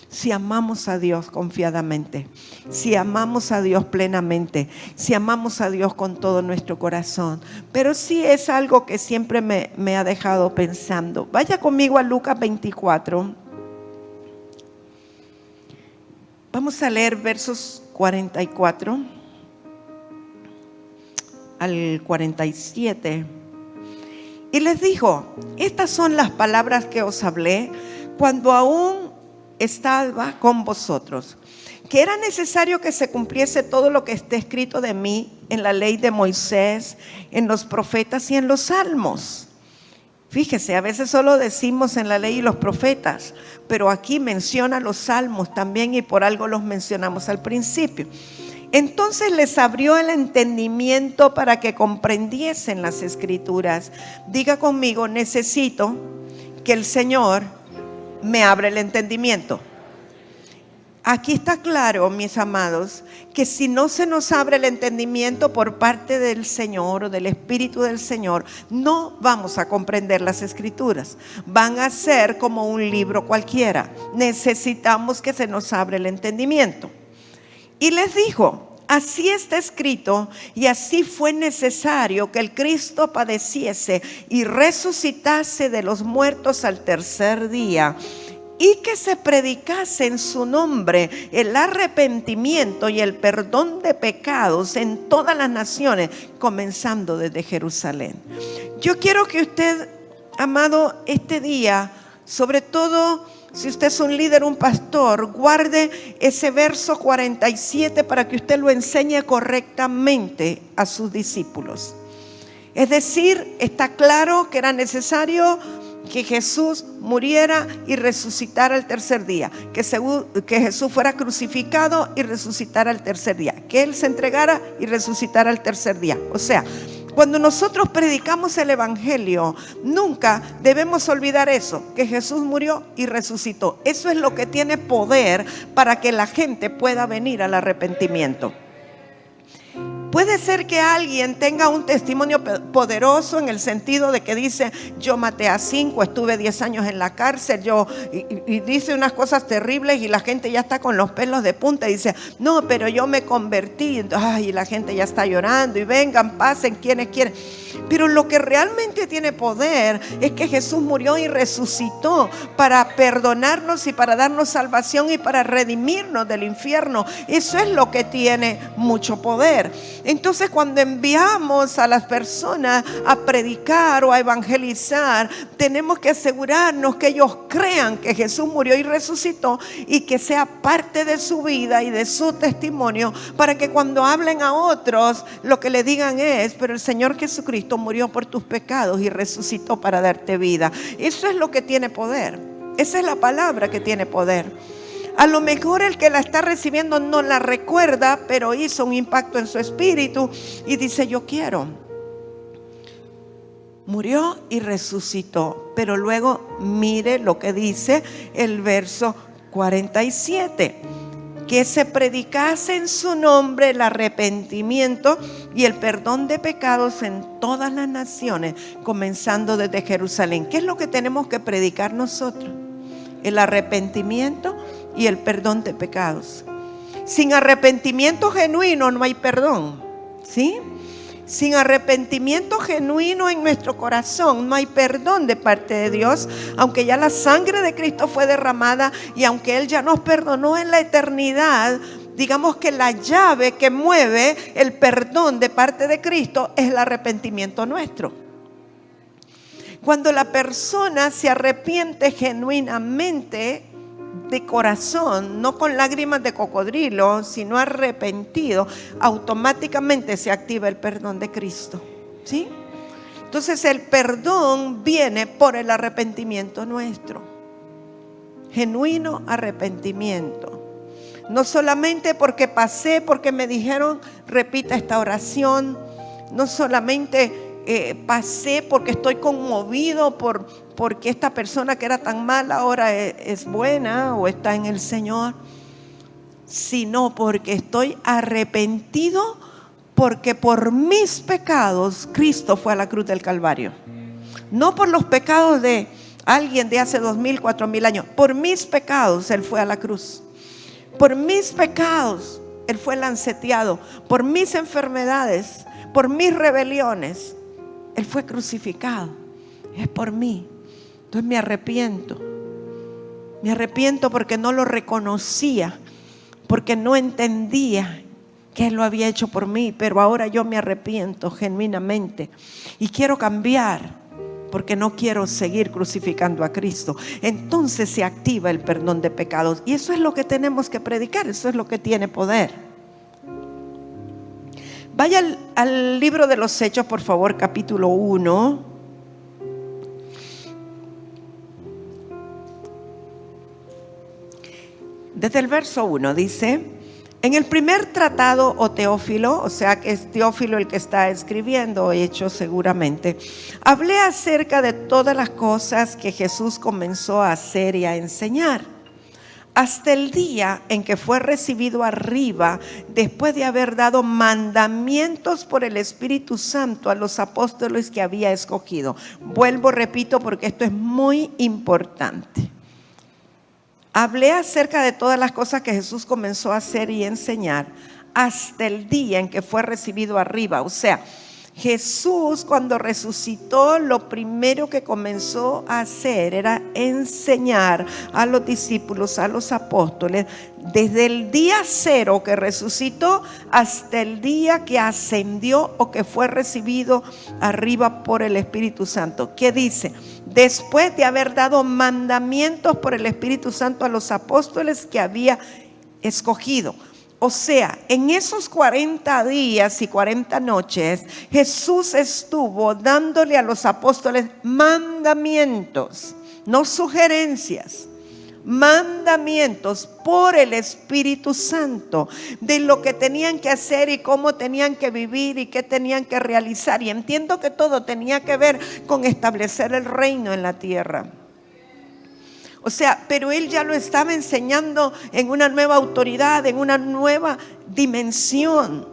Si amamos a Dios confiadamente, si amamos a Dios plenamente, si amamos a Dios con todo nuestro corazón. Pero sí es algo que siempre me ha dejado pensando. Vaya conmigo a Lucas 24. Vamos a leer versos 44 al 47. Y les dijo, estas son las palabras que os hablé cuando aún estaba con vosotros, que era necesario que se cumpliese todo lo que está escrito de mí en la ley de Moisés, en los profetas y en los salmos. Fíjese, a veces solo decimos en la ley y los profetas, pero aquí menciona los salmos también, y por algo los mencionamos al principio. Entonces les abrió el entendimiento para que comprendiesen las Escrituras. Diga conmigo, necesito que el Señor me abra el entendimiento. Aquí está claro, mis amados, que si no se nos abre el entendimiento por parte del Señor o del Espíritu del Señor, no vamos a comprender las Escrituras. Van a ser como un libro cualquiera. Necesitamos que se nos abra el entendimiento. Y les dijo: así está escrito, y así fue necesario que el Cristo padeciese y resucitase de los muertos al tercer día, y que se predicase en su nombre el arrepentimiento y el perdón de pecados en todas las naciones, comenzando desde Jerusalén. Yo quiero que usted, amado, este día, sobre todo si usted es un líder, un pastor, guarde ese verso 47 para que usted lo enseñe correctamente a sus discípulos. Es decir, está claro que era necesario que Jesús muriera y resucitara el tercer día, que Jesús fuera crucificado y resucitara el tercer día, que Él se entregara y resucitara el tercer día. O sea, cuando nosotros predicamos el Evangelio, nunca debemos olvidar eso, que Jesús murió y resucitó. Eso es lo que tiene poder para que la gente pueda venir al arrepentimiento. Puede ser que alguien tenga un testimonio poderoso en el sentido de que dice: yo maté a 5, estuve 10 años en la cárcel, y dice unas cosas terribles y la gente ya está con los pelos de punta y dice: no, pero yo me convertí. Ay, y la gente ya está llorando y vengan, pasen quienes quieren. Pero lo que realmente tiene poder es que Jesús murió y resucitó para perdonarnos y para darnos salvación y para redimirnos del infierno. Eso es lo que tiene mucho poder. Entonces, cuando enviamos a las personas a predicar o a evangelizar, tenemos que asegurarnos que ellos crean que Jesús murió y resucitó, y que sea parte de su vida y de su testimonio, para que cuando hablen a otros, lo que le digan es: pero el Señor Jesucristo murió por tus pecados y resucitó para darte vida. Eso es lo que tiene poder. Esa es la palabra que tiene poder. A lo mejor el que la está recibiendo no la recuerda, pero hizo un impacto en su espíritu y dice: yo quiero. Murió y resucitó. Pero luego mire lo que dice el verso 47. Que se predicase en su nombre el arrepentimiento y el perdón de pecados en todas las naciones, comenzando desde Jerusalén. ¿Qué es lo que tenemos que predicar nosotros? El arrepentimiento y el perdón de pecados. Sin arrepentimiento genuino no hay perdón, ¿sí? Sin arrepentimiento genuino en nuestro corazón no hay perdón de parte de Dios. Aunque ya la sangre de Cristo fue derramada y aunque Él ya nos perdonó en la eternidad, digamos que la llave que mueve el perdón de parte de Cristo es el arrepentimiento nuestro. Cuando la persona se arrepiente genuinamente, de corazón, no con lágrimas de cocodrilo, sino arrepentido, automáticamente se activa el perdón de Cristo, ¿sí? Entonces el perdón viene por el arrepentimiento nuestro. Genuino arrepentimiento. No solamente porque pasé, porque me dijeron repita esta oración. No solamente pasé porque estoy conmovido porque esta persona que era tan mala ahora es buena o está en el Señor, sino porque estoy arrepentido, porque por mis pecados Cristo fue a la cruz del Calvario. No por los pecados de alguien de hace 2000, 4000 años. Por mis pecados Él fue a la cruz. Por mis pecados Él fue lanceteado. Por mis enfermedades, por mis rebeliones, Él fue crucificado. Es por mí. Entonces me arrepiento. Me arrepiento porque no lo reconocía, porque no entendía que Él lo había hecho por mí. Pero ahora yo me arrepiento genuinamente y quiero cambiar, porque no quiero seguir crucificando a Cristo. Entonces se activa el perdón de pecados. Y eso es lo que tenemos que predicar. Eso es lo que tiene poder. Vaya al libro de los Hechos, por favor, capítulo 1. Desde el verso 1 dice: En el primer tratado, o Teófilo, o sea que es Teófilo el que está escribiendo, Hechos seguramente, hablé acerca de todas las cosas que Jesús comenzó a hacer y a enseñar, hasta el día en que fue recibido arriba, después de haber dado mandamientos por el Espíritu Santo a los apóstoles que había escogido. Vuelvo, repito, porque esto es muy importante. Hablé acerca de todas las cosas que Jesús comenzó a hacer y enseñar hasta el día en que fue recibido arriba. O sea, Jesús cuando resucitó, lo primero que comenzó a hacer era enseñar a los discípulos, a los apóstoles, desde el día 0 que resucitó hasta el día que ascendió o que fue recibido arriba por el Espíritu Santo. ¿Qué dice? Después de haber dado mandamientos por el Espíritu Santo a los apóstoles que había escogido. O sea, en esos 40 días y 40 noches, Jesús estuvo dándole a los apóstoles mandamientos, no sugerencias, mandamientos por el Espíritu Santo de lo que tenían que hacer y cómo tenían que vivir y qué tenían que realizar. Y entiendo que todo tenía que ver con establecer el reino en la tierra. O sea, pero él ya lo estaba enseñando en una nueva autoridad, en una nueva dimensión.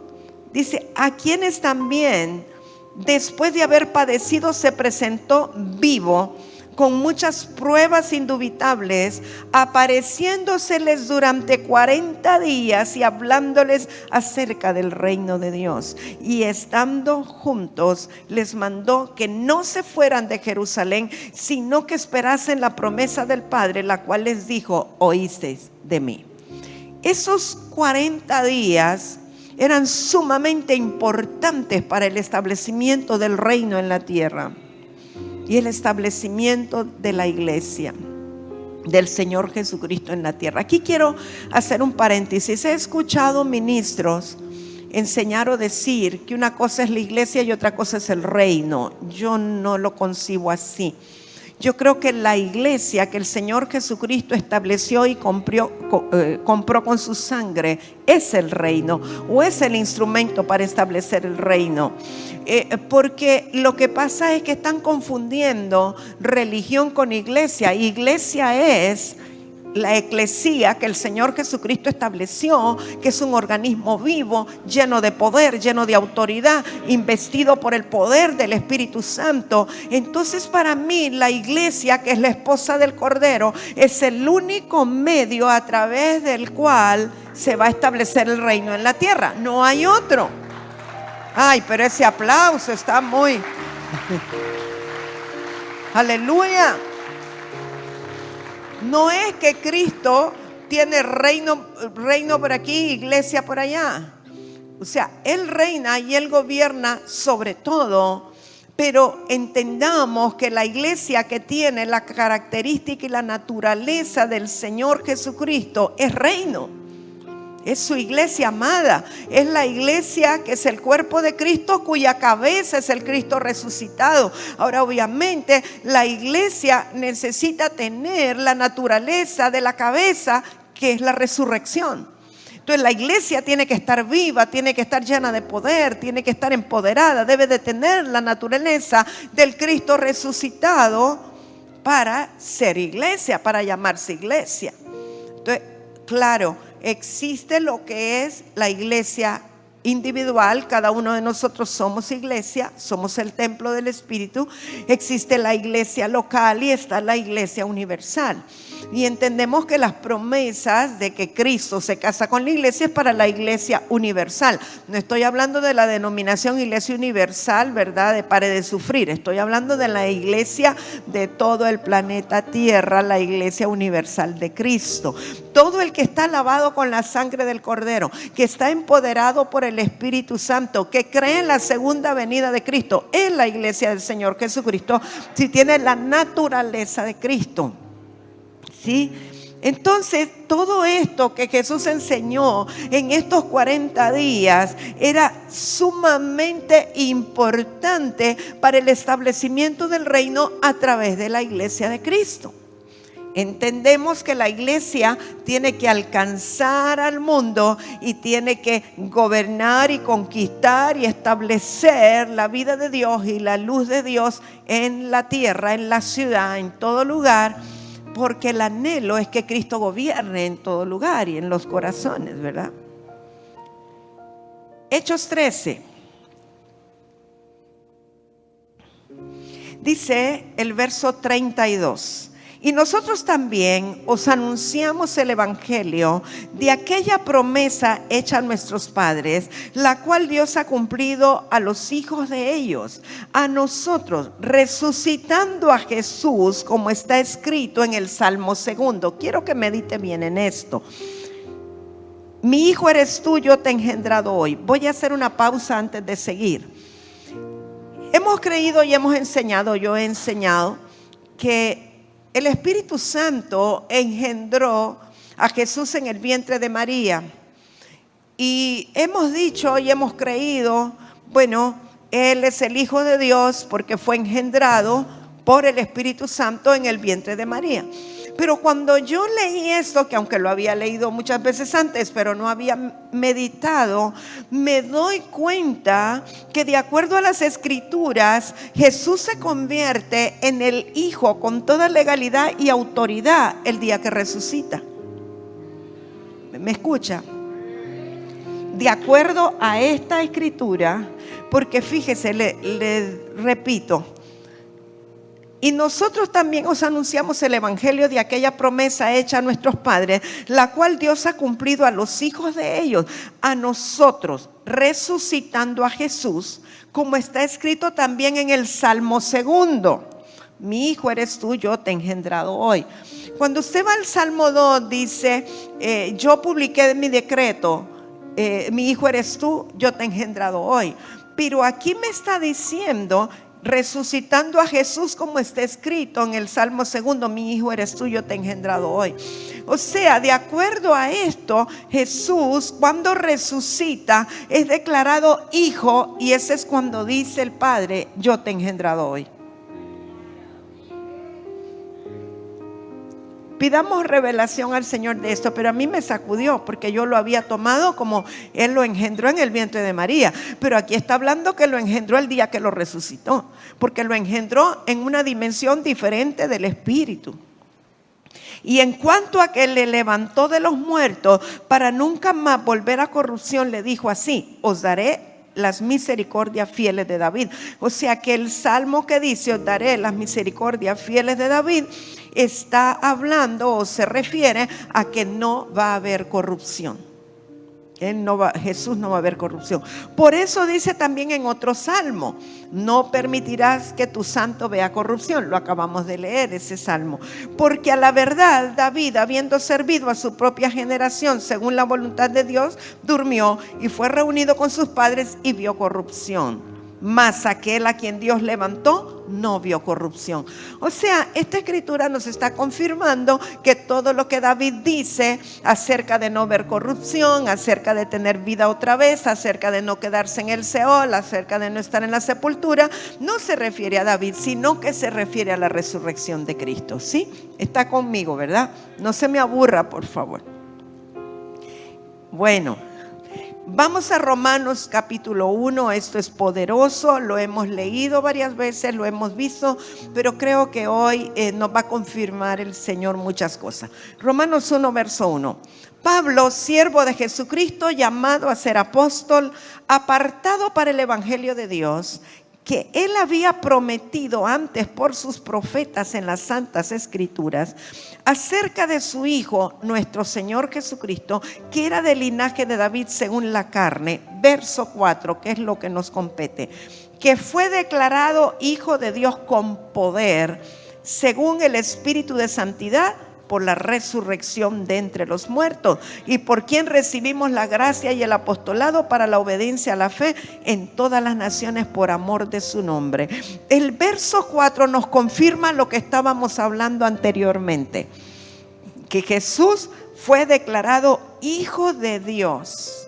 Dice, a quienes también, después de haber padecido, se presentó vivo, con muchas pruebas indubitables, apareciéndoseles durante 40 días y hablándoles acerca del reino de Dios. Y estando juntos, les mandó que no se fueran de Jerusalén, sino que esperasen la promesa del Padre, la cual les dijo, oísteis de mí. Esos 40 días eran sumamente importantes para el establecimiento del reino en la tierra y el establecimiento de la iglesia del Señor Jesucristo en la tierra. Aquí quiero hacer un paréntesis. He escuchado ministros enseñar o decir que una cosa es la iglesia y otra cosa es el reino. Yo no lo concibo así. Yo creo que la iglesia que el Señor Jesucristo estableció y compró con su sangre es el reino, o es el instrumento para establecer el reino. Porque lo que pasa es que están confundiendo religión con iglesia. Iglesia es la eclesía que el Señor Jesucristo estableció, que es un organismo vivo, lleno de poder, lleno de autoridad, investido por el poder del Espíritu Santo. Entonces, para mí, la iglesia, que es la esposa del Cordero, es el único medio a través del cual se va a establecer el reino en la tierra. No hay otro. Ay, pero ese aplauso está muy... Aleluya. No es que Cristo tiene reino por aquí, iglesia por allá. O sea, Él reina y Él gobierna sobre todo. Pero entendamos que la iglesia que tiene la característica y la naturaleza del Señor Jesucristo es reino. Es su iglesia amada, es la iglesia que es el cuerpo de Cristo, cuya cabeza es el Cristo resucitado. Ahora, obviamente, la iglesia necesita tener la naturaleza de la cabeza, que es la resurrección. Entonces, la iglesia tiene que estar viva, tiene que estar llena de poder, tiene que estar empoderada, debe de tener la naturaleza del Cristo resucitado para ser iglesia, para llamarse iglesia. Entonces, claro, existe lo que es la iglesia individual. Cada uno de nosotros somos iglesia, somos el templo del Espíritu. Existe la iglesia local y está la iglesia universal. Y entendemos que las promesas de que Cristo se casa con la iglesia es para la iglesia universal. No estoy hablando de la denominación iglesia universal, ¿verdad? De pare de sufrir. Estoy hablando de la iglesia de todo el planeta Tierra, la iglesia universal de Cristo. Todo el que está lavado con la sangre del Cordero, que está empoderado por el Espíritu Santo, que cree en la segunda venida de Cristo, es la iglesia del Señor Jesucristo, si tiene la naturaleza de Cristo. ¿Sí? Entonces, todo esto que Jesús enseñó en estos 40 días era sumamente importante para el establecimiento del reino a través de la iglesia de Cristo. Entendemos que la iglesia tiene que alcanzar al mundo y tiene que gobernar y conquistar y establecer la vida de Dios y la luz de Dios en la tierra, en la ciudad, en todo lugar, porque el anhelo es que Cristo gobierne en todo lugar y en los corazones, ¿verdad? Hechos 13. Dice el verso 32. Y nosotros también os anunciamos el evangelio de aquella promesa hecha a nuestros padres, la cual Dios ha cumplido a los hijos de ellos, a nosotros, resucitando a Jesús, como está escrito en el Salmo 2. Quiero que medite bien en esto. Mi hijo eres tú, yo te he engendrado hoy. Voy a hacer una pausa antes de seguir. Hemos creído y hemos enseñado, yo he enseñado, que el Espíritu Santo engendró a Jesús en el vientre de María. Y hemos dicho y hemos creído, bueno, Él es el Hijo de Dios porque fue engendrado por el Espíritu Santo en el vientre de María. Pero cuando yo leí esto, que aunque lo había leído muchas veces antes, pero no había meditado, me doy cuenta que de acuerdo a las Escrituras, Jesús se convierte en el Hijo con toda legalidad y autoridad el día que resucita. ¿Me escucha? De acuerdo a esta Escritura, porque fíjese, le repito, y nosotros también os anunciamos el evangelio de aquella promesa hecha a nuestros padres, la cual Dios ha cumplido a los hijos de ellos, a nosotros, resucitando a Jesús, como está escrito también en el Salmo 2. Mi hijo eres tú, yo te he engendrado hoy. Cuando usted va al Salmo 2, dice, yo publiqué mi decreto, mi hijo eres tú, yo te he engendrado hoy. Pero aquí me está diciendo, resucitando a Jesús, como está escrito en el Salmo 2, mi hijo eres tú, yo te he engendrado hoy. O sea, de acuerdo a esto, Jesús cuando resucita es declarado hijo, y ese es cuando dice el Padre, yo te he engendrado hoy. Pidamos revelación al Señor de esto, pero a mí me sacudió porque yo lo había tomado como Él lo engendró en el vientre de María. Pero aquí está hablando que lo engendró el día que lo resucitó, porque lo engendró en una dimensión diferente del Espíritu. Y en cuanto a que le levantó de los muertos para nunca más volver a corrupción, le dijo así: os daré las misericordias fieles de David. O sea que el salmo que dice os daré las misericordias fieles de David está hablando o se refiere a que no va a haber corrupción. Jesús no va a haber corrupción. Por eso dice también en otro salmo: no permitirás que tu santo vea corrupción. Lo acabamos de leer ese salmo. Porque a la verdad David, habiendo servido a su propia generación según la voluntad de Dios, durmió y fue reunido con sus padres y vio corrupción. Mas aquel a quien Dios levantó no vio corrupción. O sea, esta escritura nos está confirmando que todo lo que David dice acerca de no ver corrupción, acerca de tener vida otra vez, acerca de no quedarse en el Seol, acerca de no estar en la sepultura, no se refiere a David, sino que se refiere a la resurrección de Cristo. ¿Sí? Está conmigo, ¿verdad? No se me aburra, por favor. Bueno, vamos a Romanos capítulo 1, esto es poderoso, lo hemos leído varias veces, lo hemos visto, pero creo que hoy nos va a confirmar el Señor muchas cosas. Romanos 1, verso 1. Pablo, siervo de Jesucristo, llamado a ser apóstol, apartado para el evangelio de Dios, que Él había prometido antes por sus profetas en las santas escrituras, acerca de su Hijo, nuestro Señor Jesucristo, que era del linaje de David según la carne, verso 4, que es lo que nos compete, que fue declarado Hijo de Dios con poder, según el Espíritu de santidad, por la resurrección de entre los muertos, y por quien recibimos la gracia y el apostolado para la obediencia a la fe en todas las naciones por amor de su nombre. El verso 4 nos confirma lo que estábamos hablando anteriormente, que Jesús fue declarado Hijo de Dios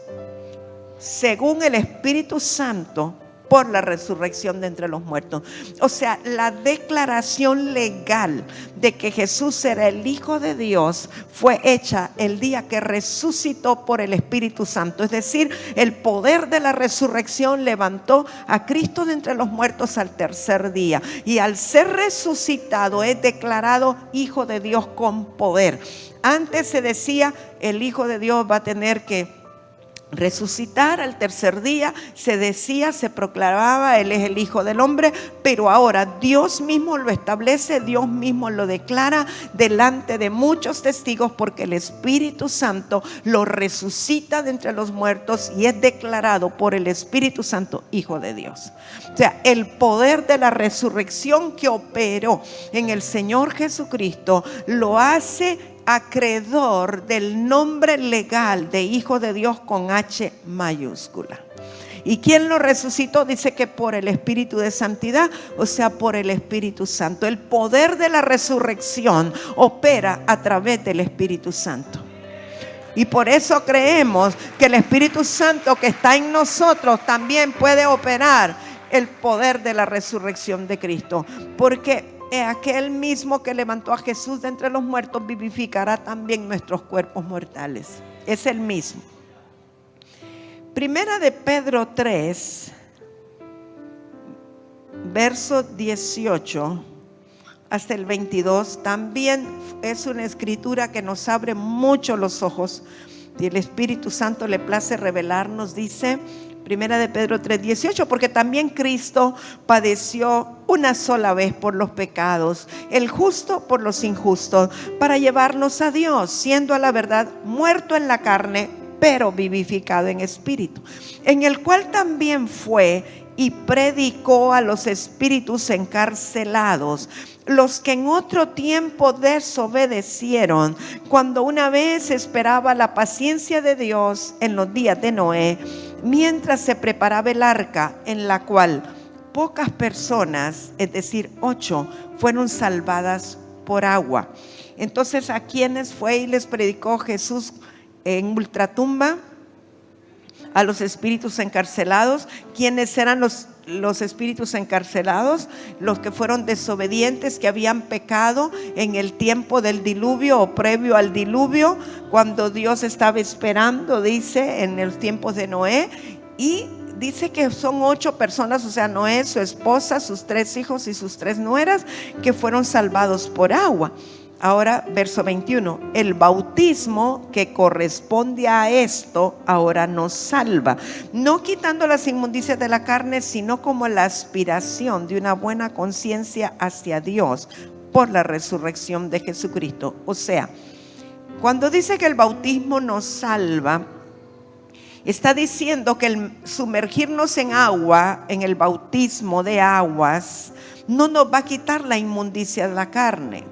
según el Espíritu Santo por la resurrección de entre los muertos. O sea, la declaración legal de que Jesús era el Hijo de Dios fue hecha el día que resucitó por el Espíritu Santo. Es decir, el poder de la resurrección levantó a Cristo de entre los muertos al tercer día. Y al ser resucitado es declarado Hijo de Dios con poder. Antes se decía, el Hijo de Dios va a tener que resucitar al tercer día, se decía, se proclamaba, Él es el Hijo del Hombre, pero ahora Dios mismo lo establece, Dios mismo lo declara delante de muchos testigos, porque el Espíritu Santo lo resucita de entre los muertos y es declarado por el Espíritu Santo Hijo de Dios. O sea, el poder de la resurrección que operó en el Señor Jesucristo lo hace acreedor del nombre legal de Hijo de Dios con H mayúscula. ¿Y quién lo resucitó? Dice que por el Espíritu de santidad, o sea, por el Espíritu Santo. El poder de la resurrección opera a través del Espíritu Santo. Y por eso creemos que el Espíritu Santo que está en nosotros también puede operar el poder de la resurrección de Cristo. Porque aquel mismo que levantó a Jesús de entre los muertos vivificará también nuestros cuerpos mortales. Es el mismo. Primera de Pedro 3, verso 18 hasta el 22, también es una escritura que nos abre mucho los ojos y el Espíritu Santo le place revelarnos. Dice Primera de Pedro 3:18, porque también Cristo padeció una sola vez por los pecados, el justo por los injustos, para llevarnos a Dios, siendo a la verdad muerto en la carne, pero vivificado en espíritu, en el cual también fue y predicó a los espíritus encarcelados, los que en otro tiempo desobedecieron, cuando una vez esperaba la paciencia de Dios en los días de Noé, mientras se preparaba el arca, en la cual pocas personas, es decir, 8, fueron salvadas por agua. Entonces, ¿a quiénes fue y les predicó Jesús en ultratumba? A los espíritus encarcelados. ¿Quiénes eran los espíritus encarcelados? Los que fueron desobedientes, que habían pecado en el tiempo del diluvio o previo al diluvio, cuando Dios estaba esperando, dice, en los tiempos de Noé. Y dice que son 8 personas, o sea, Noé, su esposa, sus 3 hijos y sus 3 nueras, que fueron salvados por agua. Ahora, verso 21, el bautismo que corresponde a esto ahora nos salva, no quitando las inmundicias de la carne, sino como la aspiración de una buena conciencia hacia Dios por la resurrección de Jesucristo. O sea, cuando dice que el bautismo nos salva, está diciendo que el sumergirnos en agua, en el bautismo de aguas, no nos va a quitar la inmundicia de la carne,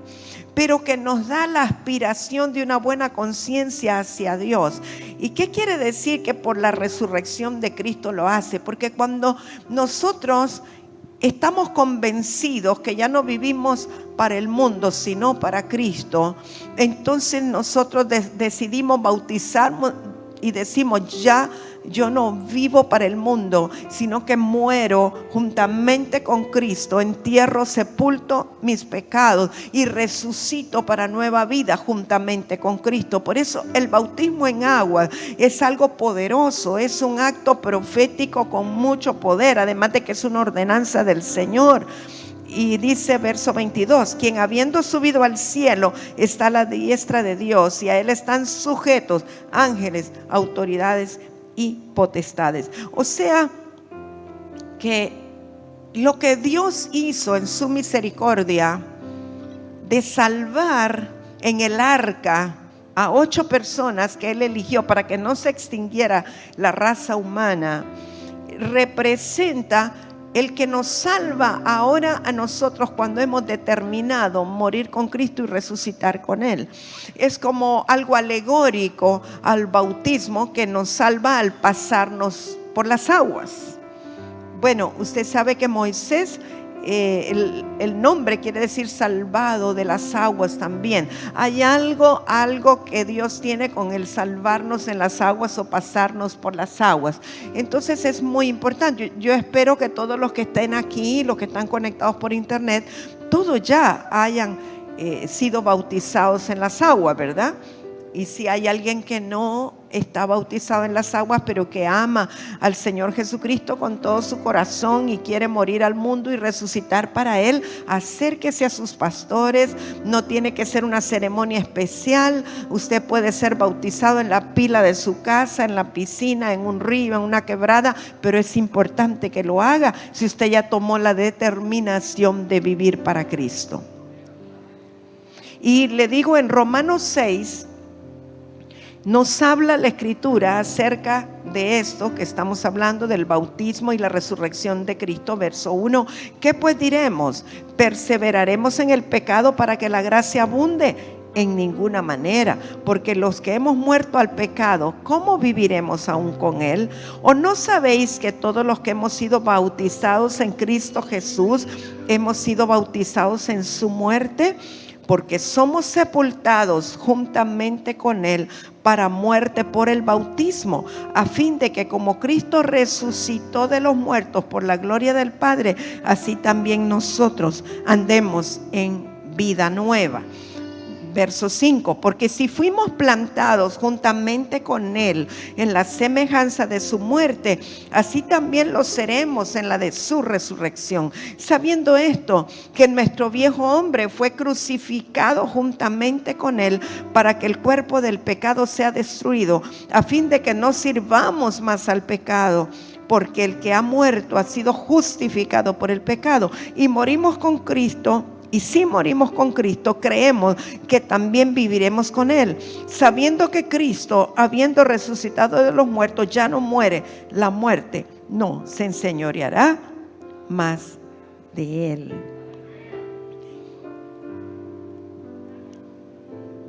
pero que nos da la aspiración de una buena conciencia hacia Dios. ¿Y qué quiere decir que por la resurrección de Cristo lo hace? Porque cuando nosotros estamos convencidos que ya no vivimos para el mundo, sino para Cristo, entonces nosotros decidimos bautizarnos y decimos: ya yo no vivo para el mundo, sino que muero juntamente con Cristo, entierro, sepulto mis pecados y resucito para nueva vida juntamente con Cristo. Por eso el bautismo en agua es algo poderoso, es un acto profético con mucho poder, además de que es una ordenanza del Señor. Y dice verso 22, quien habiendo subido al cielo está a la diestra de Dios, y a él están sujetos ángeles, autoridades y potestades. O sea que lo que Dios hizo en su misericordia de salvar en el arca a 8 personas que él eligió para que no se extinguiera la raza humana, representa el que nos salva ahora a nosotros cuando hemos determinado morir con Cristo y resucitar con Él. Es como algo alegórico al bautismo que nos salva al pasarnos por las aguas. Bueno, usted sabe que Moisés el nombre quiere decir salvado de las aguas también. Hay algo que Dios tiene con el salvarnos en las aguas o pasarnos por las aguas. Entonces es muy importante. Yo espero que todos los que estén aquí, los que están conectados por internet, todos ya hayan sido bautizados en las aguas, ¿verdad? Y si hay alguien que no está bautizado en las aguas, pero que ama al Señor Jesucristo con todo su corazón y quiere morir al mundo y resucitar para Él, acérquese a sus pastores. No tiene que ser una ceremonia especial. Usted puede ser bautizado en la pila de su casa, en la piscina, en un río, en una quebrada, pero es importante que lo haga si usted ya tomó la determinación de vivir para Cristo. Y le digo, en Romanos 6 nos habla la Escritura acerca de esto que estamos hablando, del bautismo y la resurrección de Cristo. Verso 1: ¿qué pues diremos? ¿Perseveraremos en el pecado para que la gracia abunde? En ninguna manera, porque los que hemos muerto al pecado, ¿cómo viviremos aún con él? ¿O no sabéis que todos los que hemos sido bautizados en Cristo Jesús, hemos sido bautizados en su muerte? Porque somos sepultados juntamente con Él para muerte por el bautismo, a fin de que como Cristo resucitó de los muertos por la gloria del Padre, así también nosotros andemos en vida nueva. Verso 5: porque si fuimos plantados juntamente con Él en la semejanza de su muerte, así también lo seremos en la de su resurrección. Sabiendo esto, que nuestro viejo hombre fue crucificado juntamente con Él, para que el cuerpo del pecado sea destruido, a fin de que no sirvamos más al pecado. Porque el que ha muerto ha sido justificado por el pecado. Y morimos con Cristo. Y si morimos con Cristo, creemos que también viviremos con Él, sabiendo que Cristo, habiendo resucitado de los muertos, ya no muere. La muerte no se enseñoreará más de Él.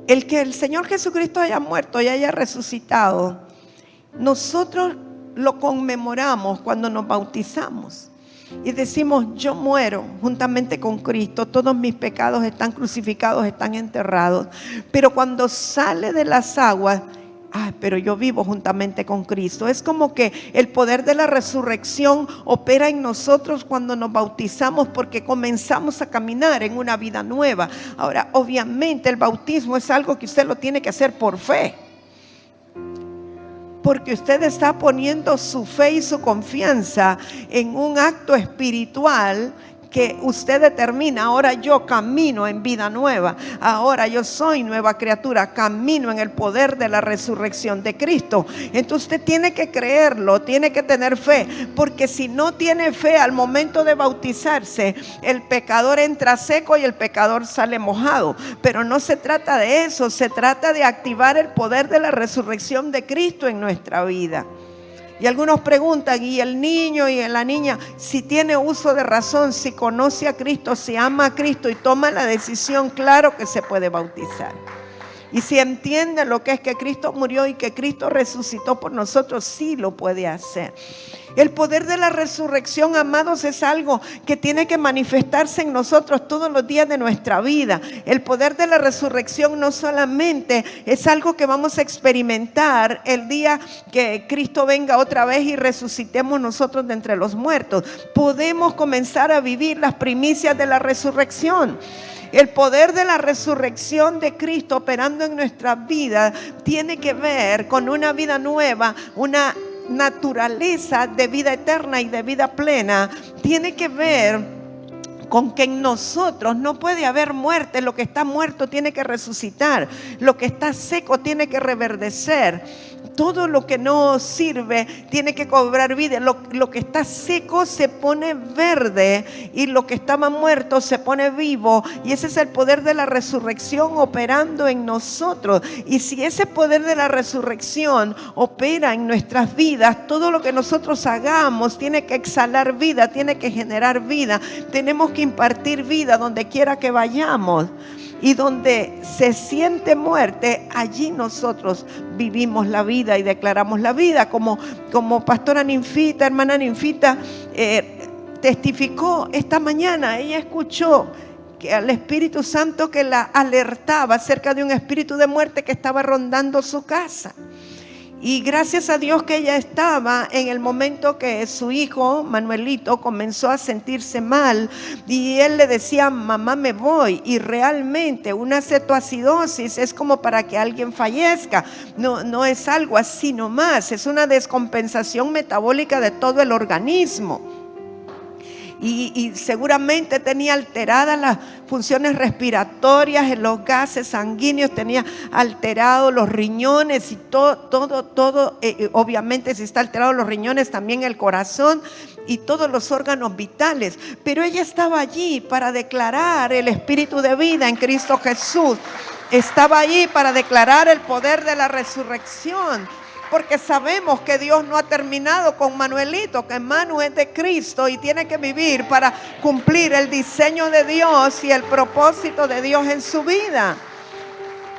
El que el Señor Jesucristo haya muerto y haya resucitado, nosotros lo conmemoramos cuando nos bautizamos. Y decimos: yo muero juntamente con Cristo, todos mis pecados están crucificados, están enterrados. Pero cuando sale de las aguas, pero yo vivo juntamente con Cristo. Es como que el poder de la resurrección opera en nosotros cuando nos bautizamos, porque comenzamos a caminar en una vida nueva. Ahora, obviamente el bautismo es algo que usted lo tiene que hacer por fe, porque usted está poniendo su fe y su confianza en un acto espiritual que usted determina: ahora yo camino en vida nueva, ahora yo soy nueva criatura, camino en el poder de la resurrección de Cristo. Entonces usted tiene que creerlo, tiene que tener fe, porque si no tiene fe al momento de bautizarse, el pecador entra seco y el pecador sale mojado. Pero no se trata de eso, se trata de activar el poder de la resurrección de Cristo en nuestra vida. Y algunos preguntan: ¿y el niño y la niña, si tiene uso de razón, si conoce a Cristo, si ama a Cristo y toma la decisión? Claro que se puede bautizar. Y si entiende lo que es que Cristo murió y que Cristo resucitó por nosotros, sí lo puede hacer. El poder de la resurrección, amados, es algo que tiene que manifestarse en nosotros todos los días de nuestra vida. El poder de la resurrección no solamente es algo que vamos a experimentar el día que Cristo venga otra vez y resucitemos nosotros de entre los muertos. Podemos comenzar a vivir las primicias de la resurrección. El poder de la resurrección de Cristo operando en nuestra vida tiene que ver con una vida nueva, una naturaleza de vida eterna y de vida plena. Tiene que ver con que en nosotros no puede haber muerte. Lo que está muerto tiene que resucitar, lo que está seco tiene que reverdecer. Todo lo que no sirve tiene que cobrar vida. Lo que está seco se pone verde y lo que estaba muerto se pone vivo. Y ese es el poder de la resurrección operando en nosotros. Y si ese poder de la resurrección opera en nuestras vidas, todo lo que nosotros hagamos tiene que exhalar vida, tiene que generar vida. Tenemos que impartir vida donde quiera que vayamos. Y donde se siente muerte, allí nosotros vivimos la vida y declaramos la vida. Como pastora Ninfita, hermana Ninfita, testificó esta mañana. Ella escuchó que al Espíritu Santo que la alertaba acerca de un espíritu de muerte que estaba rondando su casa. Y gracias a Dios que ella estaba en el momento que su hijo Manuelito comenzó a sentirse mal y él le decía: mamá, me voy. Y realmente una cetoacidosis es como para que alguien fallezca, no es algo así nomás, es una descompensación metabólica de todo el organismo. Y seguramente tenía alteradas las funciones respiratorias, los gases sanguíneos, tenía alterados los riñones y todo. Obviamente si está alterado los riñones, también el corazón y todos los órganos vitales. Pero ella estaba allí para declarar el espíritu de vida en Cristo Jesús. Estaba allí para declarar el poder de la resurrección. Porque sabemos que Dios no ha terminado con Manuelito, que Manu es de Cristo y tiene que vivir para cumplir el diseño de Dios y el propósito de Dios en su vida.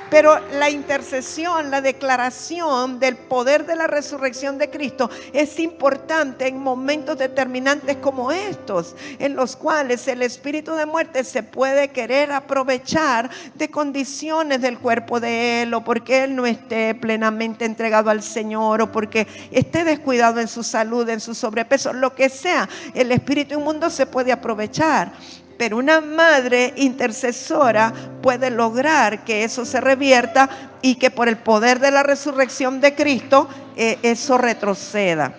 Pero la intercesión, la declaración del poder de la resurrección de Cristo es importante en momentos determinantes como estos, en los cuales el espíritu de muerte se puede querer aprovechar de condiciones del cuerpo de él, o porque él no esté plenamente entregado al Señor, o porque esté descuidado en su salud, en su sobrepeso, lo que sea. El espíritu inmundo se puede aprovechar. Pero una madre intercesora puede lograr que eso se revierta y que por el poder de la resurrección de Cristo eso retroceda.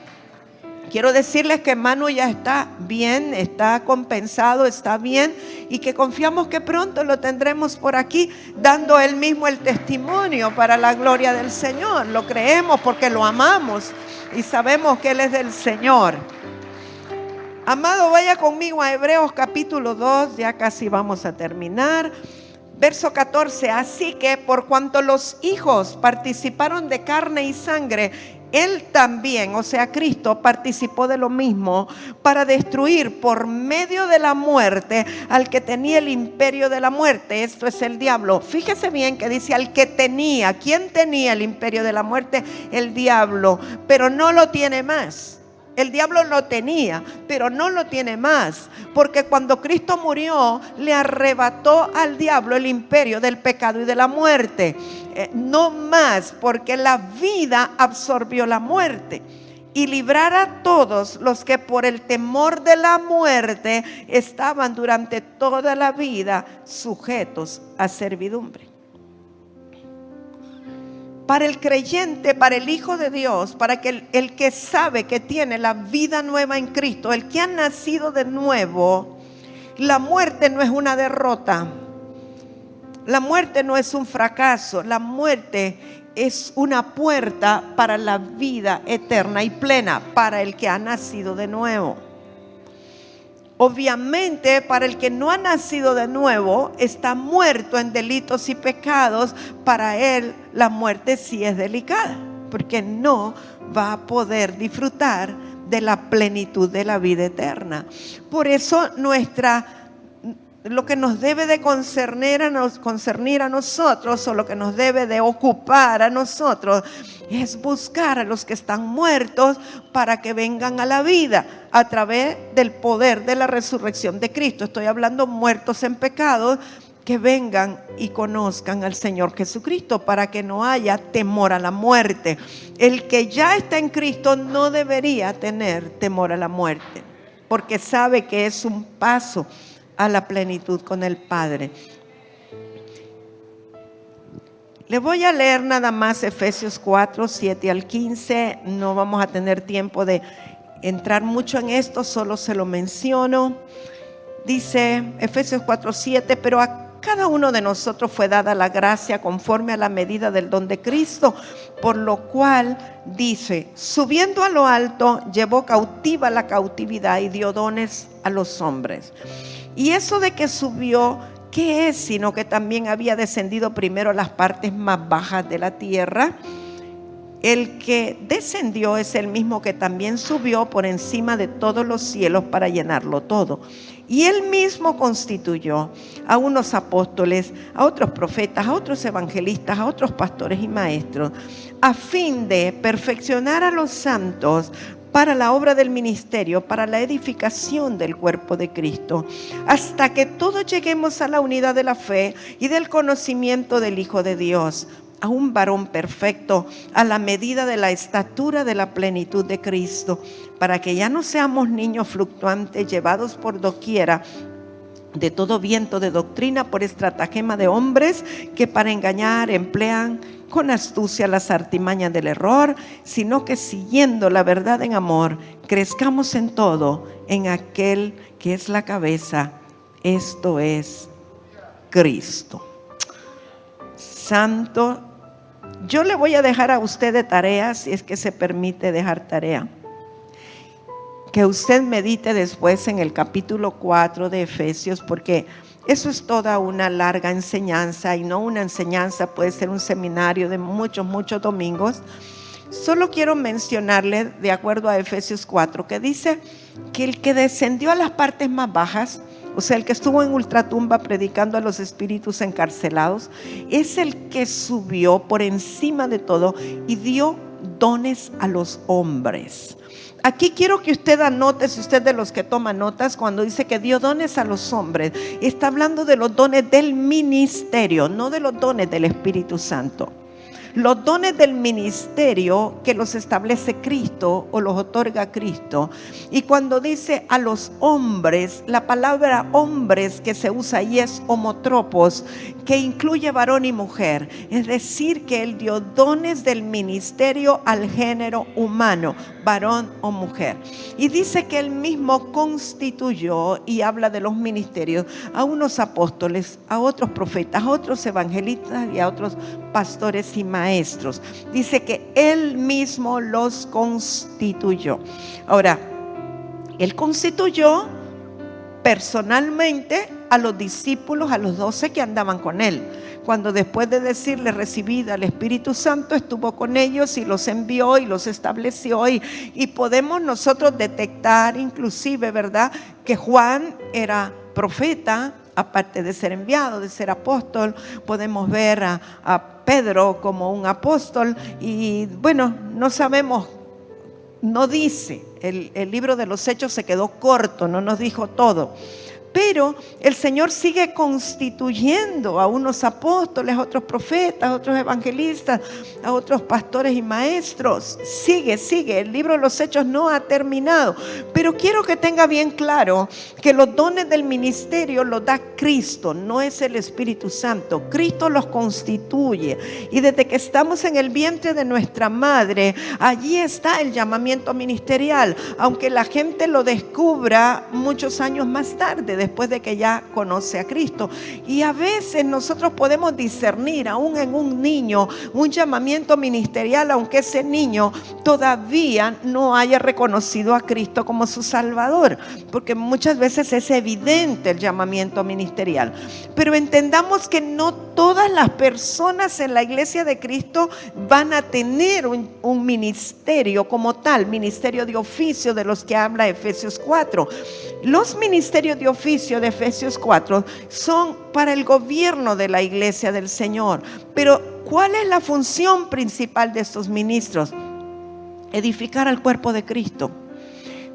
Quiero decirles que Manu ya está bien, está compensado, está bien, y que confiamos que pronto lo tendremos por aquí dando él mismo el testimonio para la gloria del Señor. Lo creemos porque lo amamos y sabemos que él es del Señor. Amado, vaya conmigo a Hebreos capítulo 2, ya casi vamos a terminar. Verso 14, así que por cuanto los hijos participaron de carne y sangre, él también, o sea Cristo, participó de lo mismo para destruir por medio de la muerte al que tenía el imperio de la muerte, esto es el diablo. Fíjese bien que dice al que tenía. ¿Quién tenía el imperio de la muerte? El diablo, pero no lo tiene más. El diablo lo tenía, pero no lo tiene más, porque cuando Cristo murió, le arrebató al diablo el imperio del pecado y de la muerte. No más, porque la vida absorbió la muerte. Y librar a todos los que por el temor de la muerte estaban durante toda la vida sujetos a servidumbre. Para el creyente, para el Hijo de Dios, para que el que sabe que tiene la vida nueva en Cristo, el que ha nacido de nuevo, la muerte no es una derrota. La muerte no es un fracaso. La muerte es una puerta para la vida eterna y plena para el que ha nacido de nuevo. Obviamente, para el que no ha nacido de nuevo, está muerto en delitos y pecados. Para él la muerte sí es delicada, porque no va a poder disfrutar de la plenitud de la vida eterna. Por eso lo que nos debe de concernir a nosotros, o lo que nos debe de ocupar a nosotros, es buscar a los que están muertos para que vengan a la vida a través del poder de la resurrección de Cristo. Estoy hablando muertos en pecados, que vengan y conozcan al Señor Jesucristo para que no haya temor a la muerte. El que ya está en Cristo no debería tener temor a la muerte, porque sabe que es un paso a la plenitud con el Padre. Le voy a leer nada más Efesios 4, 7 al 15. No vamos a tener tiempo de entrar mucho en esto, solo se lo menciono. Dice Efesios 4, 7, pero a cada uno de nosotros fue dada la gracia conforme a la medida del don de Cristo, por lo cual dice, subiendo a lo alto, llevó cautiva la cautividad y dio dones a los hombres. Y eso de que subió, ¿qué es? Sino que también había descendido primero a las partes más bajas de la tierra. El que descendió es el mismo que también subió por encima de todos los cielos para llenarlo todo. Y él mismo constituyó a unos apóstoles, a otros profetas, a otros evangelistas, a otros pastores y maestros, a fin de perfeccionar a los santos para la obra del ministerio, para la edificación del cuerpo de Cristo, hasta que todos lleguemos a la unidad de la fe y del conocimiento del Hijo de Dios, a un varón perfecto, a la medida de la estatura de la plenitud de Cristo, para que ya no seamos niños fluctuantes, llevados por doquiera de todo viento de doctrina, por estratagema de hombres que para engañar emplean con astucia las artimañas del error, sino que siguiendo la verdad en amor, crezcamos en todo en aquel que es la cabeza, esto es Cristo. Santo, yo le voy a dejar a usted de tarea, si es que se permite dejar tarea, que usted medite después en el capítulo 4 de Efesios, porque eso es toda una larga enseñanza, y no una enseñanza, puede ser un seminario de muchos domingos. Solo quiero mencionarle, de acuerdo a Efesios 4, que dice que el que descendió a las partes más bajas, o sea, el que estuvo en ultratumba predicando a los espíritus encarcelados, es el que subió por encima de todo y dio dones a los hombres. Aquí quiero que usted anote, si usted de los que toma notas, cuando dice que dio dones a los hombres, está hablando de los dones del ministerio, no de los dones del Espíritu Santo. Los dones del ministerio que los establece Cristo o los otorga Cristo. Y cuando dice a los hombres, la palabra hombres que se usa ahí es homotropos, que incluye varón y mujer. Es decir, que Él dio dones del ministerio al género humano, varón o mujer. Y dice que Él mismo constituyó, y habla de los ministerios, a unos apóstoles, a otros profetas, a otros evangelistas y a otros pastores y maestros. Dice que Él mismo los constituyó. Ahora, Él constituyó personalmente a los discípulos, a los 12 que andaban con Él. Cuando después de decirle recibid al Espíritu Santo, estuvo con ellos y los envió y los estableció, y podemos nosotros detectar inclusive, ¿verdad?, que Juan era profeta, aparte de ser enviado, de ser apóstol. Podemos ver a Pedro como un apóstol, y bueno, no sabemos, no dice, el libro de los Hechos se quedó corto, no nos dijo todo. Pero el Señor sigue constituyendo a unos apóstoles, a otros profetas, a otros evangelistas, a otros pastores y maestros. Sigue. El libro de los Hechos no ha terminado. Pero quiero que tenga bien claro que los dones del ministerio los da Cristo, no es el Espíritu Santo. Cristo los constituye. Y desde que estamos en el vientre de nuestra madre, allí está el llamamiento ministerial. Aunque la gente lo descubra muchos años más tarde, después de que ya conoce a Cristo. Y a veces nosotros podemos discernir, aún en un niño, un llamamiento ministerial, aunque ese niño todavía no haya reconocido a Cristo como su Salvador, porque muchas veces es evidente el llamamiento ministerial. Pero entendamos que no todas las personas en la iglesia de Cristo van a tener un ministerio como tal, ministerio de oficio de los que habla Efesios 4. Los ministerios de oficio de Efesios 4 son para el gobierno de la iglesia del Señor. Pero ¿cuál es la función principal de estos ministros? Edificar al cuerpo de Cristo,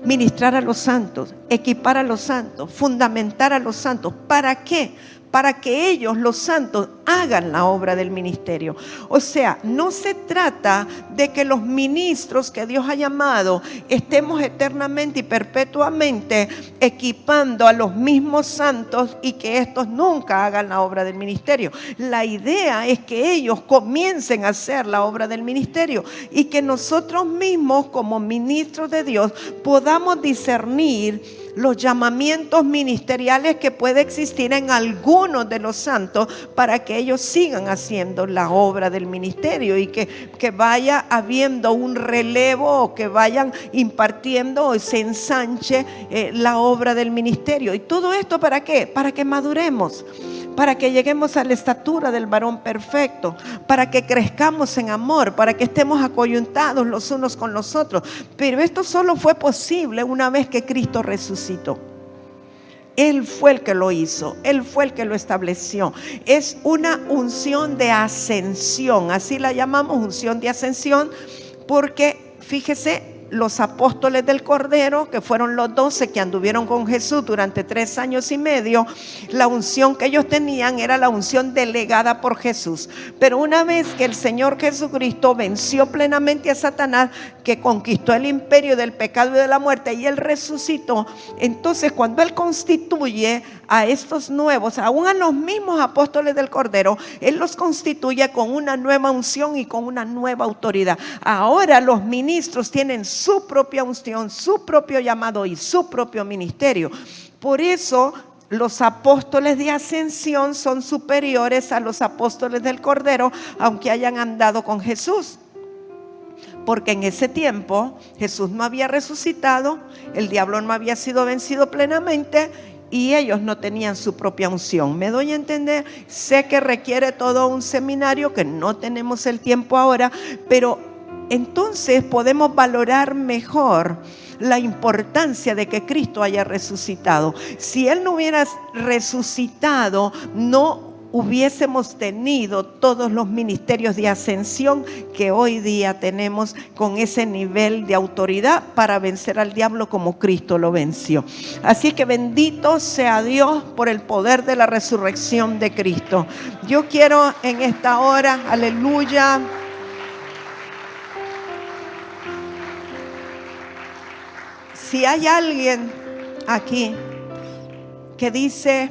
ministrar a los santos, equipar a los santos, fundamentar a los santos. ¿Para qué? Para que ellos, los santos, hagan la obra del ministerio. O sea, no se trata de que los ministros que Dios ha llamado estemos eternamente y perpetuamente equipando a los mismos santos y que estos nunca hagan la obra del ministerio. La idea es que ellos comiencen a hacer la obra del ministerio y que nosotros mismos, como ministros de Dios, podamos discernir los llamamientos ministeriales que puede existir en algunos de los santos para que ellos sigan haciendo la obra del ministerio y que vaya habiendo un relevo, o que vayan impartiendo o se ensanche la obra del ministerio. ¿Y todo esto para qué? Para que maduremos, para que lleguemos a la estatura del varón perfecto, para que crezcamos en amor, para que estemos acoyuntados los unos con los otros. Pero esto solo fue posible una vez que Cristo resucitó. Él fue el que lo hizo, Él fue el que lo estableció. Es una unción de ascensión, así la llamamos, unción de ascensión, porque fíjese, los apóstoles del Cordero, que fueron los 12 que anduvieron con Jesús durante 3 años y medio, la unción que ellos tenían era la unción delegada por Jesús. Pero una vez que el Señor Jesucristo venció plenamente a Satanás, que conquistó el imperio del pecado y de la muerte, y Él resucitó, entonces cuando Él constituye a estos nuevos, aún a los mismos apóstoles del Cordero, Él los constituye con una nueva unción y con una nueva autoridad. Ahora los ministros tienen su propia unción, su propio llamado y su propio ministerio. Por eso los apóstoles de ascensión son superiores a los apóstoles del Cordero, aunque hayan andado con Jesús. Porque en ese tiempo Jesús no había resucitado, el diablo no había sido vencido plenamente y ellos no tenían su propia unción. ¿Me doy a entender? Sé que requiere todo un seminario, que no tenemos el tiempo ahora, pero entonces podemos valorar mejor la importancia de que Cristo haya resucitado. Si Él no hubiera resucitado, no hubiésemos tenido todos los ministerios de ascensión que hoy día tenemos, con ese nivel de autoridad para vencer al diablo como Cristo lo venció. Así que bendito sea Dios por el poder de la resurrección de Cristo. Yo quiero en esta hora, aleluya, si hay alguien aquí que dice: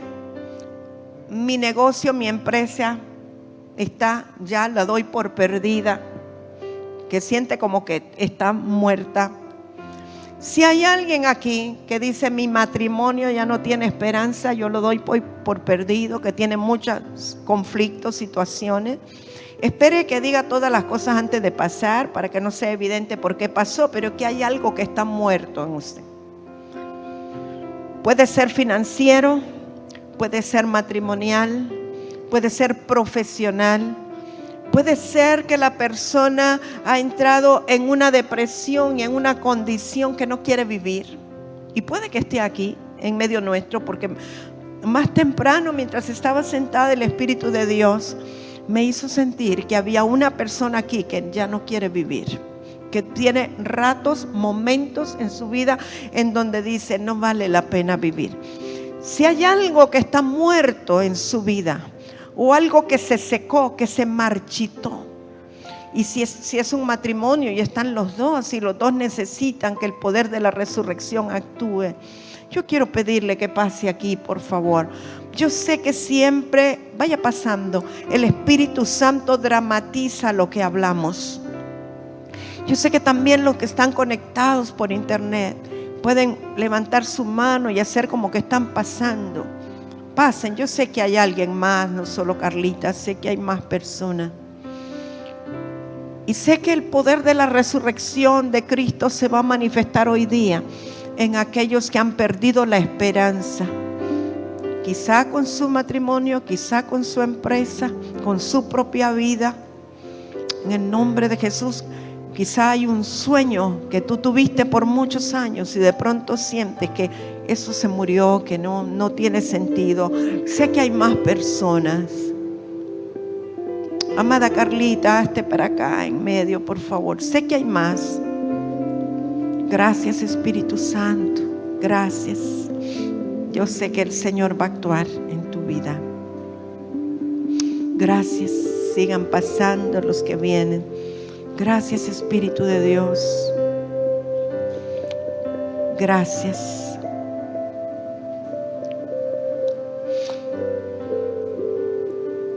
mi negocio, mi empresa ya la doy por perdida, que siente como que está muerta. Si hay alguien aquí que dice: mi matrimonio ya no tiene esperanza, yo lo doy por perdido, que tiene muchos conflictos, situaciones, espere que diga todas las cosas antes de pasar, para que no sea evidente por qué pasó, pero que hay algo que está muerto en usted. Puede ser financiero, puede ser matrimonial, puede ser profesional, puede ser que la persona ha entrado en una depresión y en una condición que no quiere vivir. Y puede que esté aquí en medio nuestro, porque más temprano, mientras estaba sentada, el Espíritu de Dios me hizo sentir que había una persona aquí que ya no quiere vivir, que tiene ratos, momentos en su vida en donde dice: no vale la pena vivir. Si hay algo que está muerto en su vida, o algo que se secó, que se marchitó, y si es un matrimonio y están los dos y los dos necesitan que el poder de la resurrección actúe, yo quiero pedirle que pase aquí, por favor. Yo sé que siempre, vaya pasando, el Espíritu Santo dramatiza lo que hablamos. Yo sé que también los que están conectados por internet pueden levantar su mano y hacer como que están pasando. Pasen, yo sé que hay alguien más, no solo Carlita, sé que hay más personas. Y sé que el poder de la resurrección de Cristo se va a manifestar hoy día en aquellos que han perdido la esperanza. Quizá con su matrimonio, quizá con su empresa, con su propia vida. En el nombre de Jesús. Quizá hay un sueño que tú tuviste por muchos años y de pronto sientes que eso se murió, que no tiene sentido. Sé que hay más personas. Amada Carlita, hazte para acá en medio, por favor. Sé que hay más. Gracias, Espíritu Santo. Gracias. Yo sé que el Señor va a actuar en tu vida. Gracias. Sigan pasando los que vienen. Gracias, Espíritu de Dios. Gracias.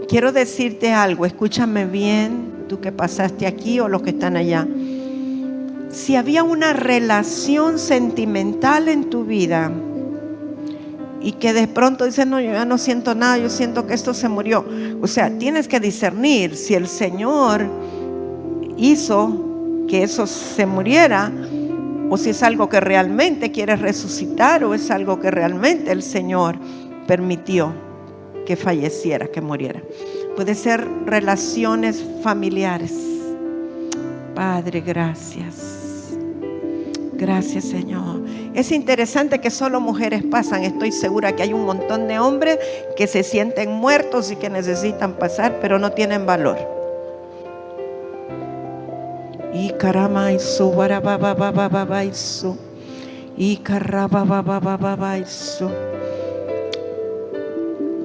Quiero decirte algo, escúchame bien, tú que pasaste aquí o los que están allá. Si había una relación sentimental en tu vida y que de pronto dices: no, yo ya no siento nada, yo siento que esto se murió. O sea, tienes que discernir si el Señor hizo que eso se muriera, o si es algo que realmente quieres resucitar, o es algo que realmente el Señor permitió que falleciera, que muriera. Puede ser relaciones familiares. Padre, gracias. Gracias, Señor. Es interesante que solo mujeres pasan. Estoy segura que hay un montón de hombres que se sienten muertos y que necesitan pasar, pero no tienen valor. Y caramaiso, barabababababaiso. Y carabababababaiso.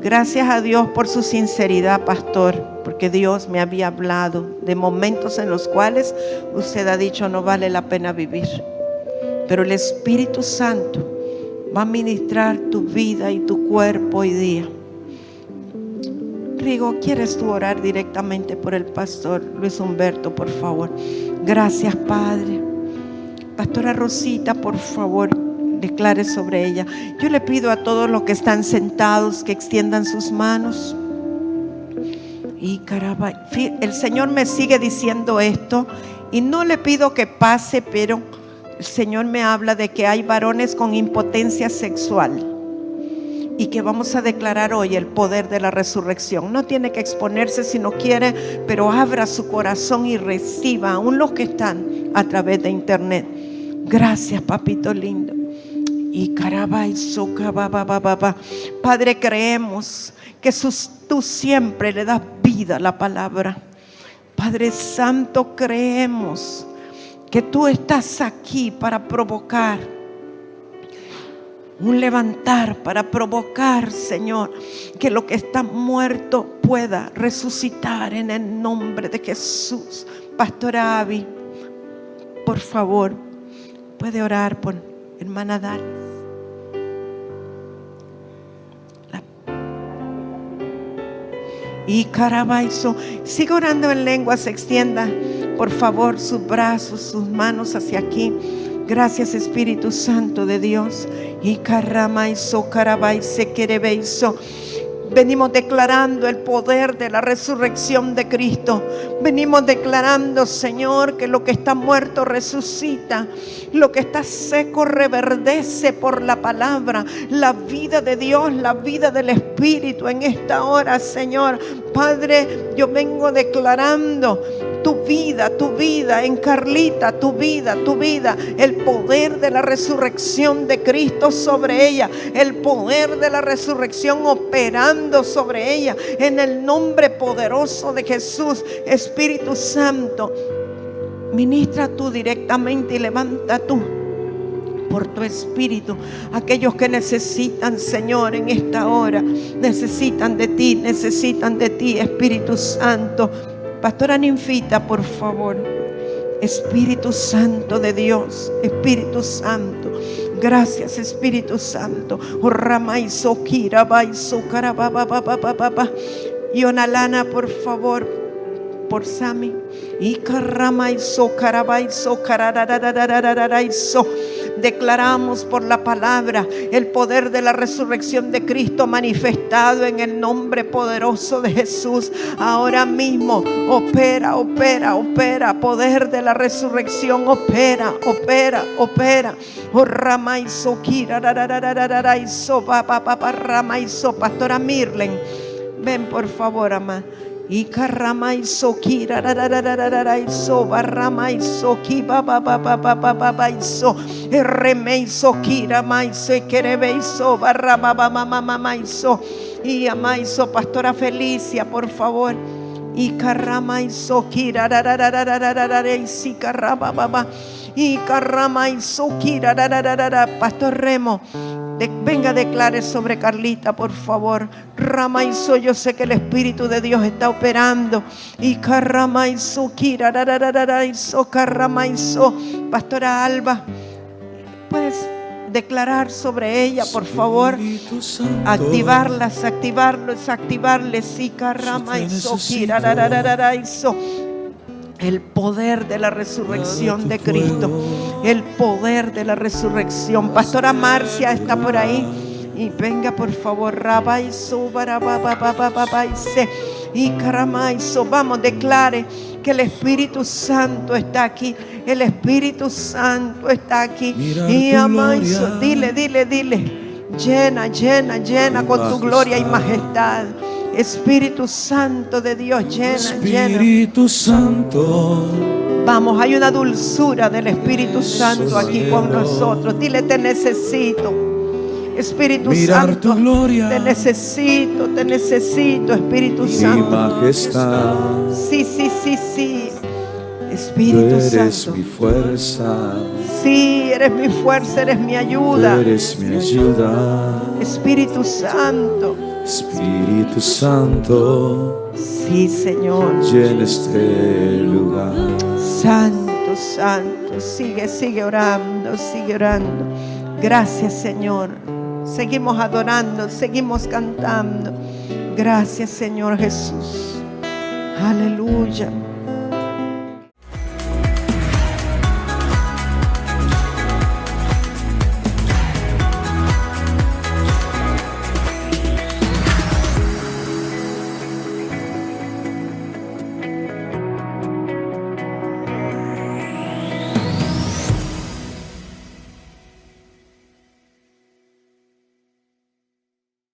Gracias a Dios por su sinceridad, pastor, porque Dios me había hablado de momentos en los cuales usted ha dicho no vale la pena vivir. Pero el Espíritu Santo va a ministrar tu vida y tu cuerpo hoy día. Rigo, ¿quieres tú orar directamente por el pastor Luis Humberto, por favor? Gracias, Padre. Pastora Rosita, por favor, declare sobre ella. Yo le pido a todos los que están sentados que extiendan sus manos. Y caramba, el Señor me sigue diciendo esto y no le pido que pase, pero el Señor me habla de que hay varones con impotencia sexual y que vamos a declarar hoy el poder de la resurrección. No tiene que exponerse si no quiere, pero abra su corazón y reciba, aún los que están a través de internet. Gracias, papito lindo. Y Padre, creemos que tú siempre le das vida a la palabra. Padre Santo, creemos que tú estás aquí para provocar un levantar, para provocar, Señor, que lo que está muerto pueda resucitar en el nombre de Jesús. Pastora Abby, por favor, puede orar por hermana Daris. Y carabaizo, siga orando en lengua, se extienda por favor sus brazos, sus manos hacia aquí. Gracias, Espíritu Santo de Dios. Y carabaizo, carabaice, querebeizo. Venimos declarando el poder de la resurrección de Cristo. Venimos declarando, Señor, que lo que está muerto resucita. Lo que está seco reverdece por la palabra. La vida de Dios, la vida del Espíritu en esta hora, Señor. Padre, yo vengo declarando tu vida en Carlita, tu vida, el poder de la resurrección de Cristo sobre ella, el poder de la resurrección operando sobre ella, en el nombre poderoso de Jesús. Espíritu Santo, ministra tú directamente y levanta tú por tu Espíritu aquellos que necesitan, Señor, en esta hora, necesitan de ti, Espíritu Santo. Pastora Ninfita, por favor. Espíritu Santo de Dios, Espíritu Santo, gracias, Espíritu Santo. Y Onalana, por favor, por Sami. Y carramaizo, carabaizo, carararararararaizo. Declaramos por la palabra el poder de la resurrección de Cristo manifestado en el nombre poderoso de Jesús. Ahora mismo opera, poder de la resurrección, opera. Pastora Mirlen, ven por favor, amada. Y carramaizo kira rarararararaizo barramaizo ki babababababaizo remeizo kira maizo querebeizo barramamamamaizo y amaizo. Pastora Felicia, por favor. Y carramaizo kira rarararararaizo carramamama y carramaizo kira rarararara. Pastor Remo, venga, declare sobre Carlita, por favor. Ramaizo, yo sé que el Espíritu de Dios está operando. Y carramaizo, kirararararaizo, carramaizo. Pastora Alba, puedes declarar sobre ella, por favor. Activarles. Y carramaizo, kirararararaizo. El poder de la resurrección de Cristo. El poder de la resurrección. Pastora Marcia está por ahí. Y venga, por favor. Rabaizo, barabababababaice. Y caramaizo. Vamos, declare que el Espíritu Santo está aquí. El Espíritu Santo está aquí. Y amaizo. Dile. Llena con tu gloria y majestad. Espíritu Santo de Dios, llena. Espíritu Santo. Vamos, hay una dulzura del Espíritu Santo aquí con nosotros. Dile, te necesito. Espíritu Santo, te necesito, Espíritu Santo. Majestad. Sí. Espíritu Espíritu eres Santo. mi fuerza, Sí, eres mi fuerza, eres mi tú ayuda. eres mi ayuda. Espíritu Santo. Espíritu Santo, Sí, Señor. llena este lugar. Santo, santo. Sigue orando, sigue orando. Gracias, Señor. Seguimos adorando, seguimos cantando. Gracias, Señor Jesús. Aleluya.